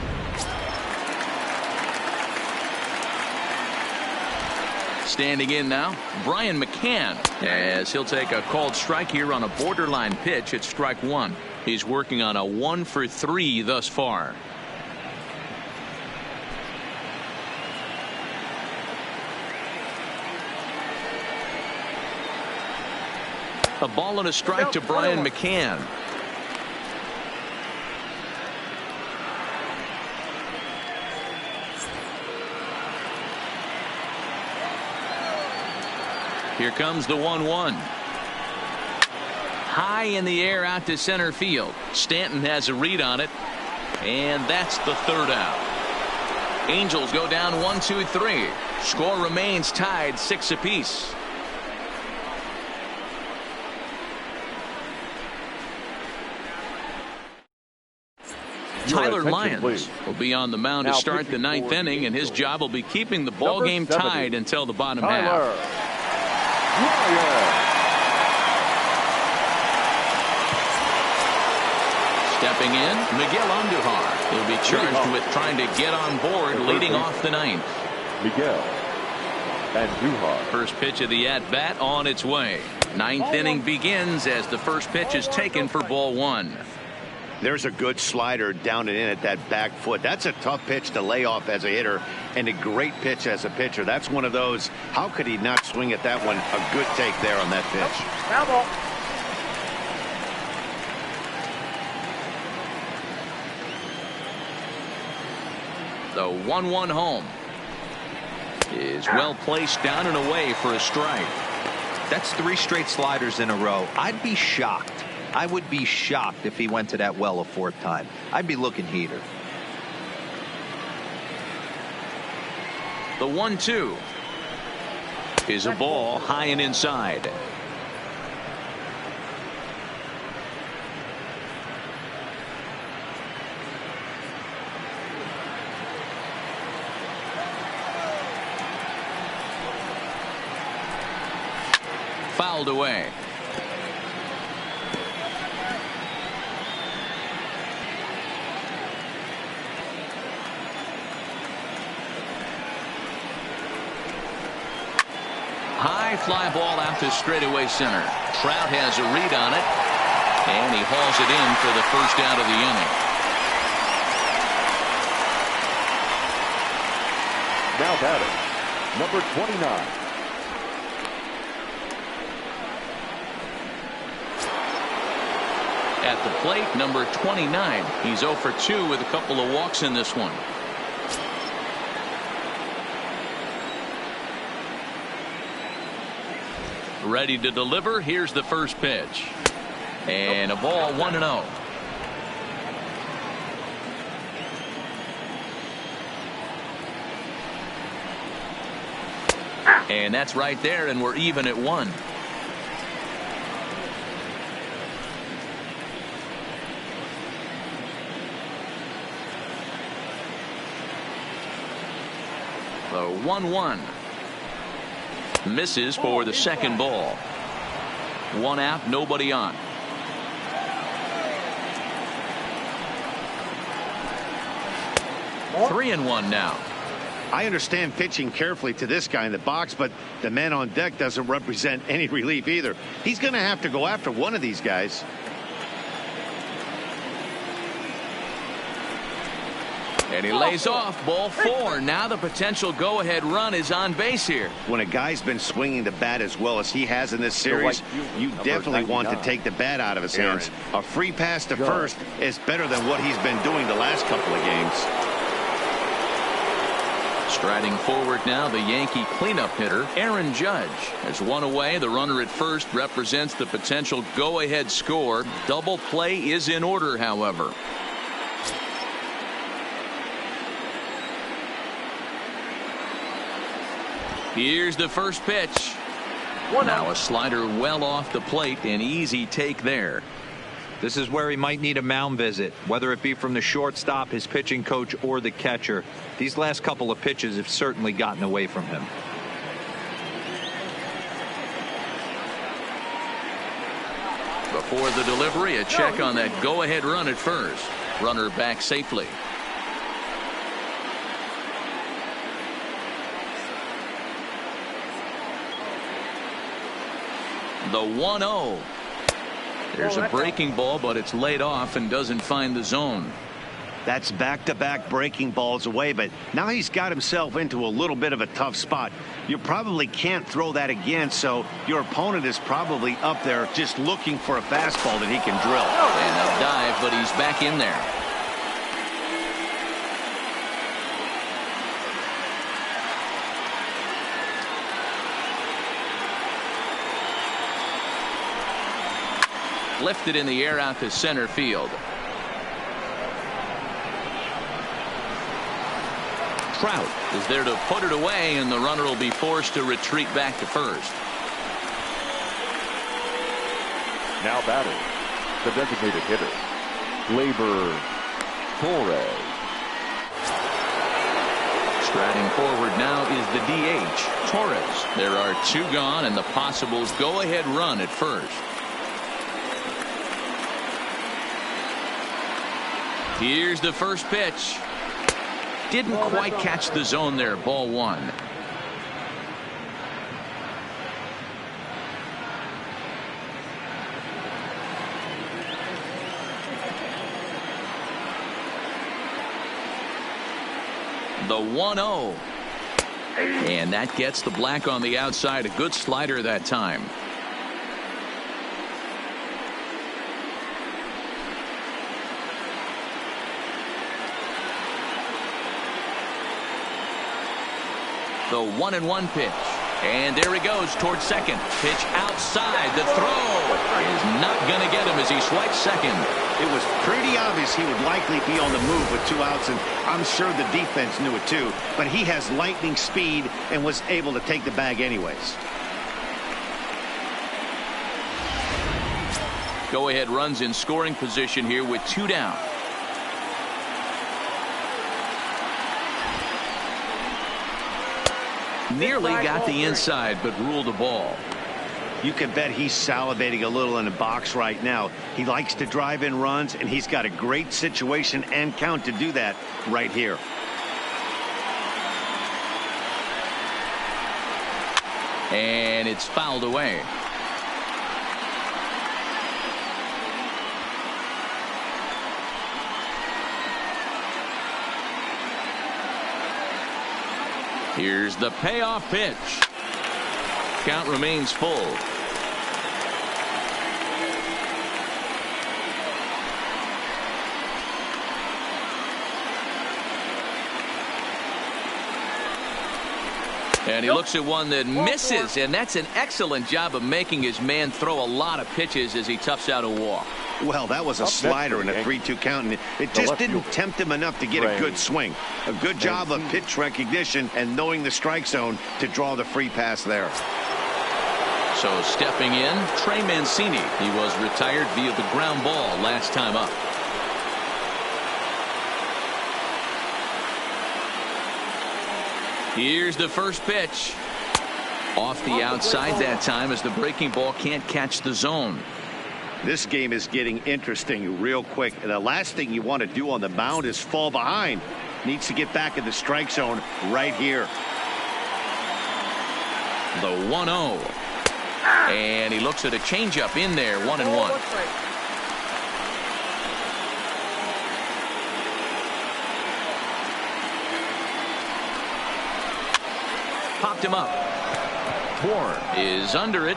Standing in now, Brian McCann, as he'll take a called strike here on a borderline pitch at strike 1. He's working on a 1 for 3 thus far. A ball and a strike to Brian McCann. Here comes the 1-1. High in the air out to center field. Stanton has a read on it. And that's the third out. Angels go down 1-2-3. Score remains tied 6 apiece. Tyler Lyons will be on the mound to start the 9th inning, and his job will be keeping the ball game tied until the bottom half. Stepping in, Miguel Andujar. He'll be charged with trying to get on board leading off the 9th. Miguel Andujar. First pitch of the at-bat on its way. 9th inning begins as the first pitch is taken for ball 1. There's a good slider down and in at that back foot. That's a tough pitch to lay off as a hitter, and a great pitch as a pitcher. That's one of those, how could he not swing at that one? A good take there on that pitch. Foul ball. The 1-1 home is well placed down and away for a strike. That's 3 straight sliders in a row. I'd be shocked. I would be shocked if he went to that well a 4th time. I'd be looking heater. The 1-2 is a ball high and inside. Fouled away. High fly ball out to straightaway center. Trout has a read on it, and he hauls it in for the first out of the inning. Now batting, number 29. At the plate, number 29. He's 0 for 2 with a couple of walks in this one. Ready to deliver. Here's the first pitch. And a ball 1-0. And that's right there, and we're even at 1. The 1-1. Misses for the second ball. 1 out, nobody on. Ball. 3-1 now. I understand pitching carefully to this guy in the box, but the man on deck doesn't represent any relief either. He's going to have to go after one of these guys. And he lays off. Ball 4. Now the potential go-ahead run is on base here. When a guy's been swinging the bat as well as he has in this series, you definitely want to take the bat out of his hands. A free pass to first is better than what he's been doing the last couple of games. Striding forward now, the Yankee cleanup hitter, Aaron Judge. As 1 away, the runner at first represents the potential go-ahead score. Double play is in order, however. Here's the first pitch. Now a slider well off the plate. An easy take there. This is where he might need a mound visit, whether it be from the shortstop, his pitching coach, or the catcher. These last couple of pitches have certainly gotten away from him. Before the delivery, a check on that go-ahead run at first. Runner back safely. The 1-0. There's a breaking ball, but it's laid off and doesn't find the zone. That's back-to-back breaking balls away, but now he's got himself into a little bit of a tough spot. You probably can't throw that again, so your opponent is probably up there just looking for a fastball that he can drill. And a dive, but he's back in there. Lifted in the air out to center field. Trout is there to put it away, and the runner will be forced to retreat back to first. Now batting, the designated hitter, Gleyber Torres. Striding forward now is the DH, Torres. There are 2 gone, and the possible go-ahead run at first. Here's the first pitch. Didn't quite catch the zone there. Ball 1. The 1-0. And that gets the black on the outside. A good slider that time. The 1-1 pitch. And there he goes towards second. Pitch outside. The throw is not going to get him as he swipes second. It was pretty obvious he would likely be on the move with 2 outs, and I'm sure the defense knew it too. But he has lightning speed and was able to take the bag anyways. Go-ahead runs in scoring position here with 2 down. Nearly got the inside, but ruled the ball. You can bet he's salivating a little in the box right now. He likes to drive in runs, and he's got a great situation and count to do that right here. And it's fouled away. Here's the payoff pitch. Count remains full. And he looks at one that misses, and that's an excellent job of making his man throw a lot of pitches as he toughs out a walk. Well, that was a slider in a 3-2 count, and it just didn't tempt him enough to get a good swing. A good job of pitch recognition and knowing the strike zone to draw the free pass there. So stepping in, Trey Mancini. He was retired via the ground ball last time up. Here's the first pitch. Off the outside that time as the breaking ball can't catch the zone. This game is getting interesting real quick. And the last thing you want to do on the mound is fall behind. Needs to get back in the strike zone right here. The 1-0. And he looks at a changeup in there. 1-1. Popped him up. Bourne is under it.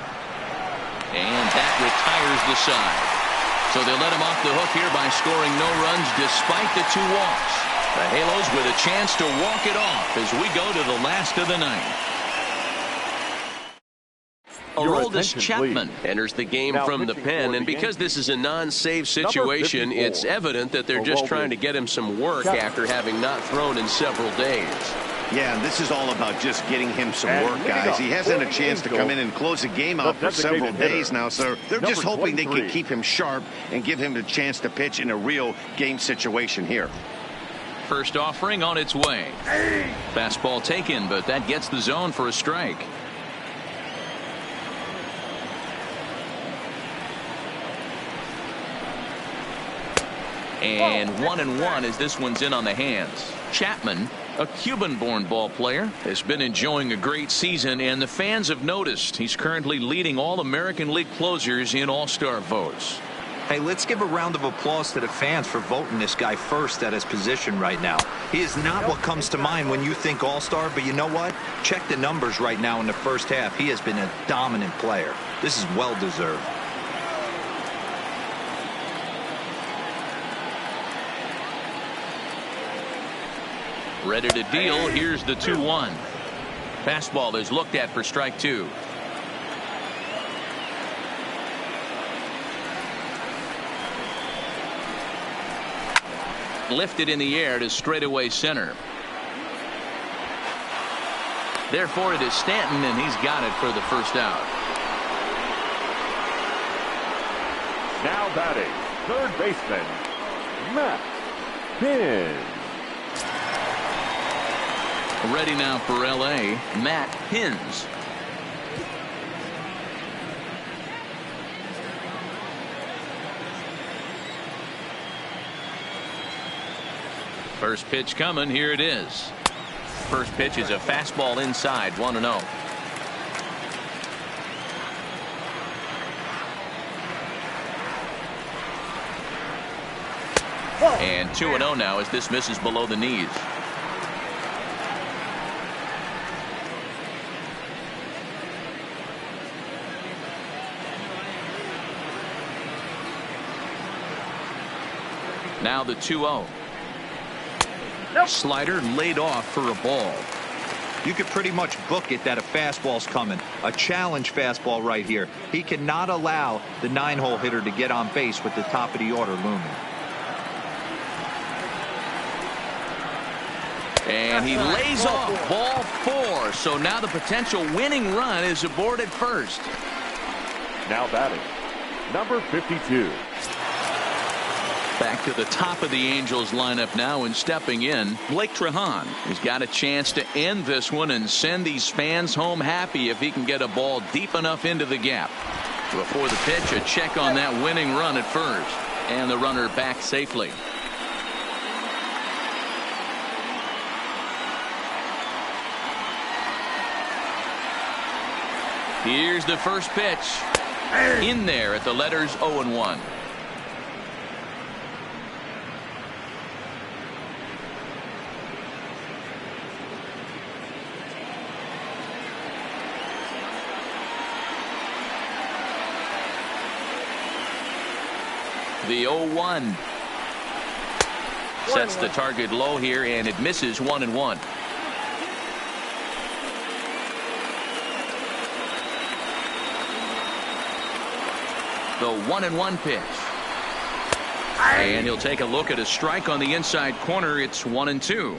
And that retires the side. So they let him off the hook here by scoring no runs despite the 2 walks. The Halos with a chance to walk it off as we go to the last of the ninth. Aroldis Chapman enters the game from the pen, and because this is a non-save situation, it's evident that they're just trying to get him some work after having not thrown in several days. Yeah, this is all about just getting him some work, guys. He hasn't a chance to come in and close the game out for several days now, so they're just hoping they can keep him sharp and give him a chance to pitch in a real game situation here. First offering on its way. Fastball taken, but that gets the zone for a strike. And 1-1 as this one's in on the hands. Chapman, a Cuban-born ball player, has been enjoying a great season, and the fans have noticed he's currently leading all American League closers in All-Star votes. Hey, let's give a round of applause to the fans for voting this guy first at his position right now. He is not what comes to mind when you think all-star, but you know what? Check the numbers right now in the first half. He has been a dominant player. This is well-deserved. Ready to deal. Here's the 2-1. Fastball is looked at for strike 2. Lifted in the air to straightaway center. Therefore, it is Stanton, and he's got it for the first out. Now batting, third baseman, Matt Pins. Ready now for L.A., Matt Pins. First pitch coming. Here it is. First pitch is a fastball inside, 1-0. And 2-0 now as this misses below the knees. Now the 2-0. Slider laid off for a ball. You could pretty much book it that a fastball's coming. A challenge fastball right here. He cannot allow the 9-hole hitter to get on base with the top of the order looming. And he lays off ball 4. So now the potential winning run is aboard at first. Now batting, number 52. Back to the top of the Angels lineup now, and stepping in, Blake Trehan. He's got a chance to end this one and send these fans home happy if he can get a ball deep enough into the gap. Before the pitch, a check on that winning run at first, and the runner back safely. Here's the first pitch. In there at the letters 0-1. The 0-1 sets the target low here, and it misses 1-1. The 1-1 pitch. And he'll take a look at a strike on the inside corner. It's 1-2.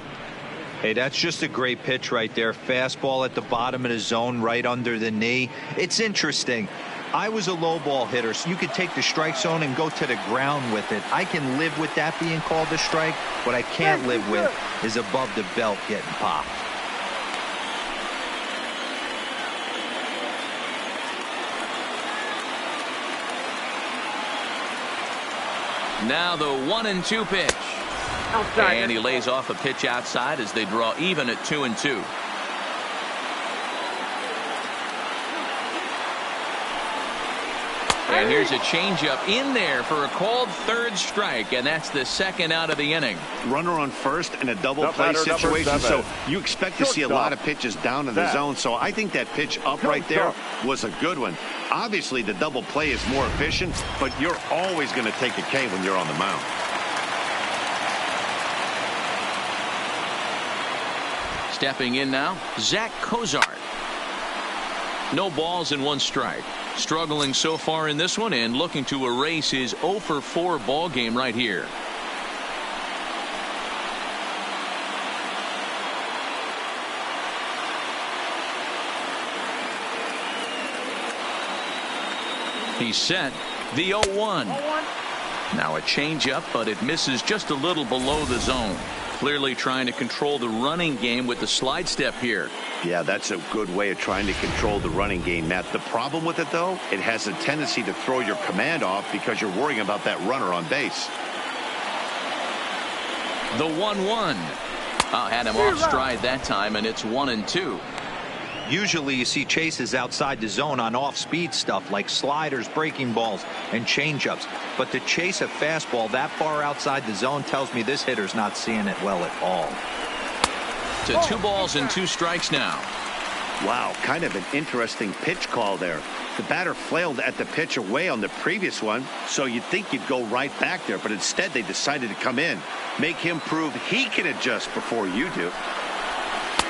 Hey, that's just a great pitch right there. Fastball at the bottom of the zone, right under the knee. It's interesting. I was a low ball hitter, so you could take the strike zone and go to the ground with it. I can live with that being called a strike. What I can't live with is above the belt getting popped. Now the 1-2 pitch. Outside. And he lays off a pitch outside as they draw even at 2-2. And here's a changeup in there for a called third strike, and that's the second out of the inning. Runner on first in a double play situation, so you expect to see a lot of pitches down in the zone. So I think that pitch up right there was a good one. Obviously, the double play is more efficient, but you're always going to take a K when you're on the mound. Stepping in now, Zach Cozart. No balls and 1 strike. Struggling so far in this one and looking to erase his 0-for-4 ball game right here. He's set. The 0-1. Now a changeup, but it misses just a little below the zone. Clearly trying to control the running game with the slide step here. Yeah, that's a good way of trying to control the running game, Matt. The problem with it, though, it has a tendency to throw your command off because you're worrying about that runner on base. The 1-1. Had him off stride that time, and it's 1-2. Usually you see chases outside the zone on off-speed stuff like sliders, breaking balls, and changeups. But to chase a fastball that far outside the zone tells me this hitter's not seeing it well at all. To 2 balls and 2 strikes now. Wow, kind of an interesting pitch call there. The batter flailed at the pitch away on the previous one, so you'd think you'd go right back there, but instead they decided to come in, make him prove he can adjust before you do.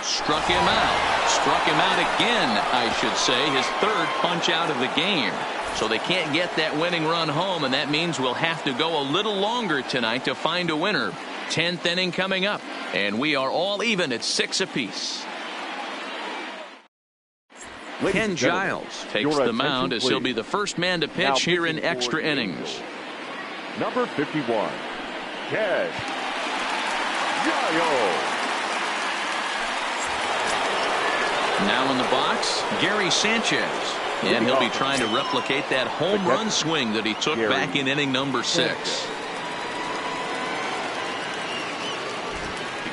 Struck him out. Struck him out again, I should say. His 3rd punch out of the game. So they can't get that winning run home, and that means we'll have to go a little longer tonight to find a winner. 10th inning coming up, and we are all even at 6 apiece. Ken Giles takes the mound as he'll be the first man to pitch here in extra innings. Number 51, Ken Giles. Now in the box, Gary Sanchez. And he'll be trying to replicate that home run swing that he took back in inning number 6.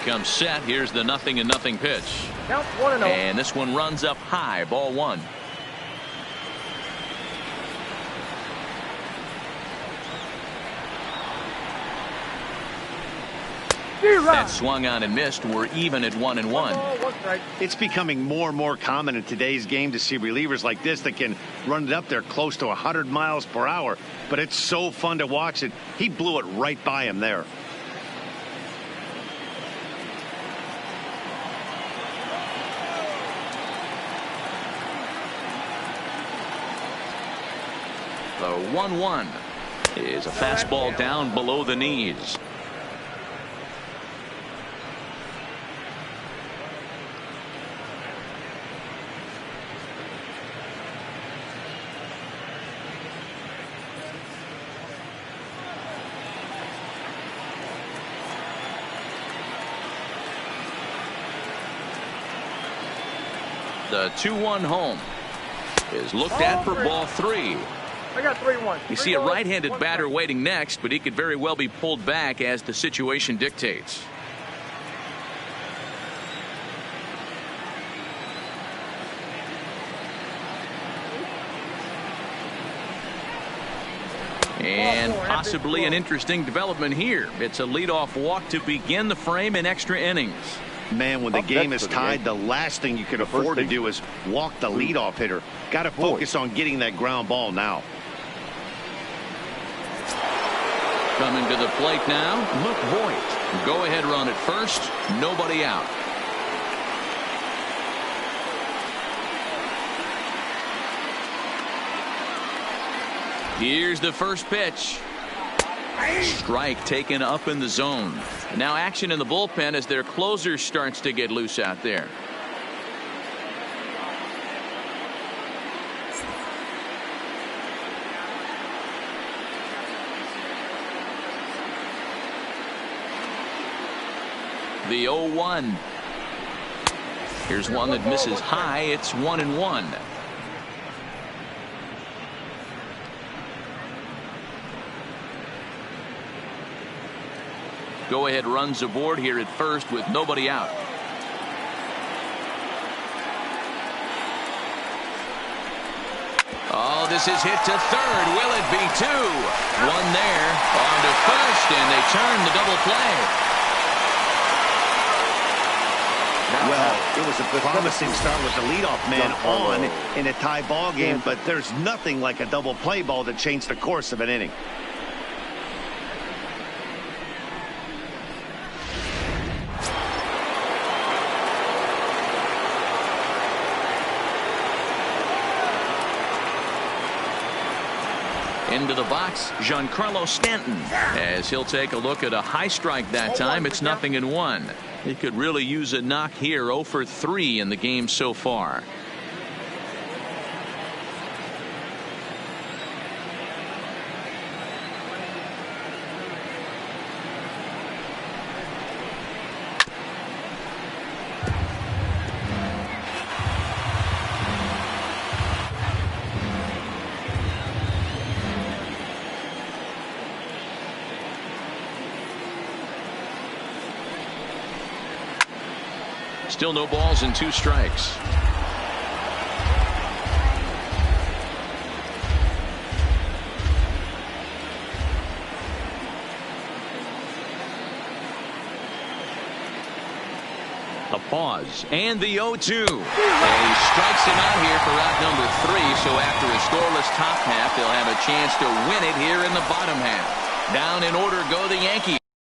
Comes set. Here's the 0-0 pitch. Count 1-0. And this one runs up high. Ball 1. That swung on and missed. We're even at 1-1. It's becoming more and more common in today's game to see relievers like this that can run it up there close to 100 miles per hour. But it's so fun to watch it. He blew it right by him there. The 1-1 is a fastball down below the knees. The 2-1 home is looked at for ball 3. I got 3-1. You see a right-handed batter waiting next, but he could very well be pulled back as the situation dictates. And possibly an interesting development here. It's a leadoff walk to begin the frame in extra innings. Man, when the game is tied, the last thing you can afford to do is walk the leadoff hitter. Got to focus on getting that ground ball now. Coming to the plate now, Luke Voigt. Go ahead run at first. Nobody out. Here's the first pitch. Strike taken up in the zone. Now action in the bullpen as their closer starts to get loose out there. The 0-1. Here's one that misses high. It's 1-1. Go ahead runs aboard here at first with nobody out. Oh, this is hit to third. Will it be 2? One there. On to first, and they turn the double play. Well, it was a promising start with the leadoff man on in a tie ball game, but there's nothing like a double play ball to change the course of an inning. Into the box, Giancarlo Stanton, as he'll take a look at a high strike that time. It's 0-1. He could really use a knock here. 0 for 3 in the game so far. Still no balls and 2 strikes. pause. And the 0-2. And he strikes him out here for out number 3. So after a scoreless top half, they'll have a chance to win it here in the bottom half. Down in order go the Yankees.